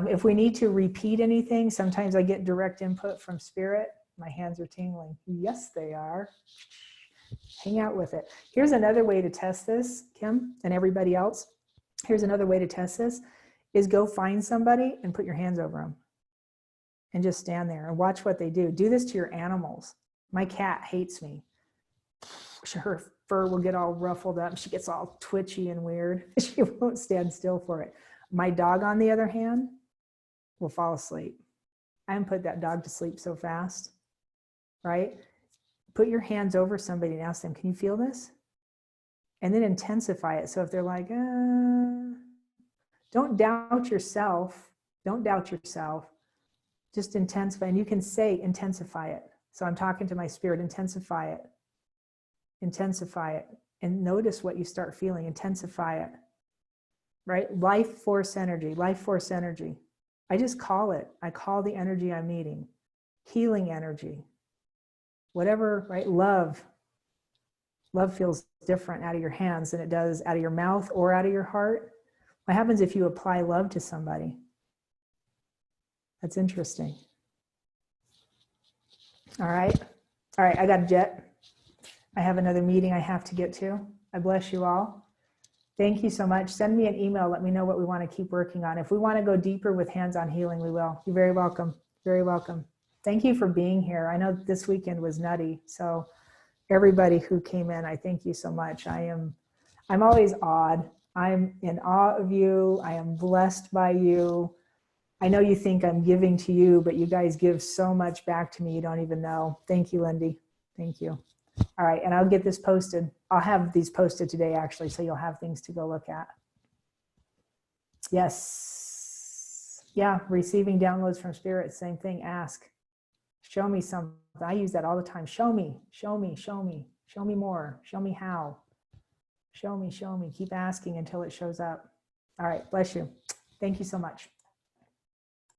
If we need to repeat anything, sometimes I get direct input from spirit. My hands are tingling. Yes, they are. Hang out with it. Here's another way to test this, Kim, and everybody else. Here's another way to test this, is go find somebody and put your hands over them and just stand there and watch what they do. Do this to your animals. My cat hates me. Her fur will get all ruffled up. She gets all twitchy and weird. She won't stand still for it. My dog, on the other hand, will fall asleep. I haven't put that dog to sleep so fast, right? Put your hands over somebody and ask them, can you feel this? And then intensify it. So if they're like, don't doubt yourself. Don't doubt yourself. Just intensify. And you can say, intensify it. So I'm talking to my spirit, intensify it. Intensify it. And notice what you start feeling. Intensify it. Right? Life force energy. Life force energy. I just call it. I call the energy I'm needing. Healing energy. Whatever, right? Love. Love feels different out of your hands than it does out of your mouth or out of your heart. What happens if you apply love to somebody? That's interesting. All right. All right, I got a jet. I have another meeting I have to get to. I bless you all. Thank you so much. Send me an email. Let me know what we want to keep working on. If we want to go deeper with hands-on healing, we will. You're very welcome. Very welcome. Thank you for being here. I know this weekend was nutty. So everybody who came in, I thank you so much. I'm always awed. I'm in awe of you. I am blessed by you. I know you think I'm giving to you, but you guys give so much back to me. You don't even know. Thank you, Lindy. Thank you. All right. And I'll get this posted. I'll have these posted today, actually, so you'll have things to go look at. Yes. Yeah. Receiving downloads from spirit. Same thing. Ask. Show me something. I use that all the time. Show me, show me, show me, show me more. Show me how. Show me, show me. Keep asking until it shows up. All right. Bless you. Thank you so much.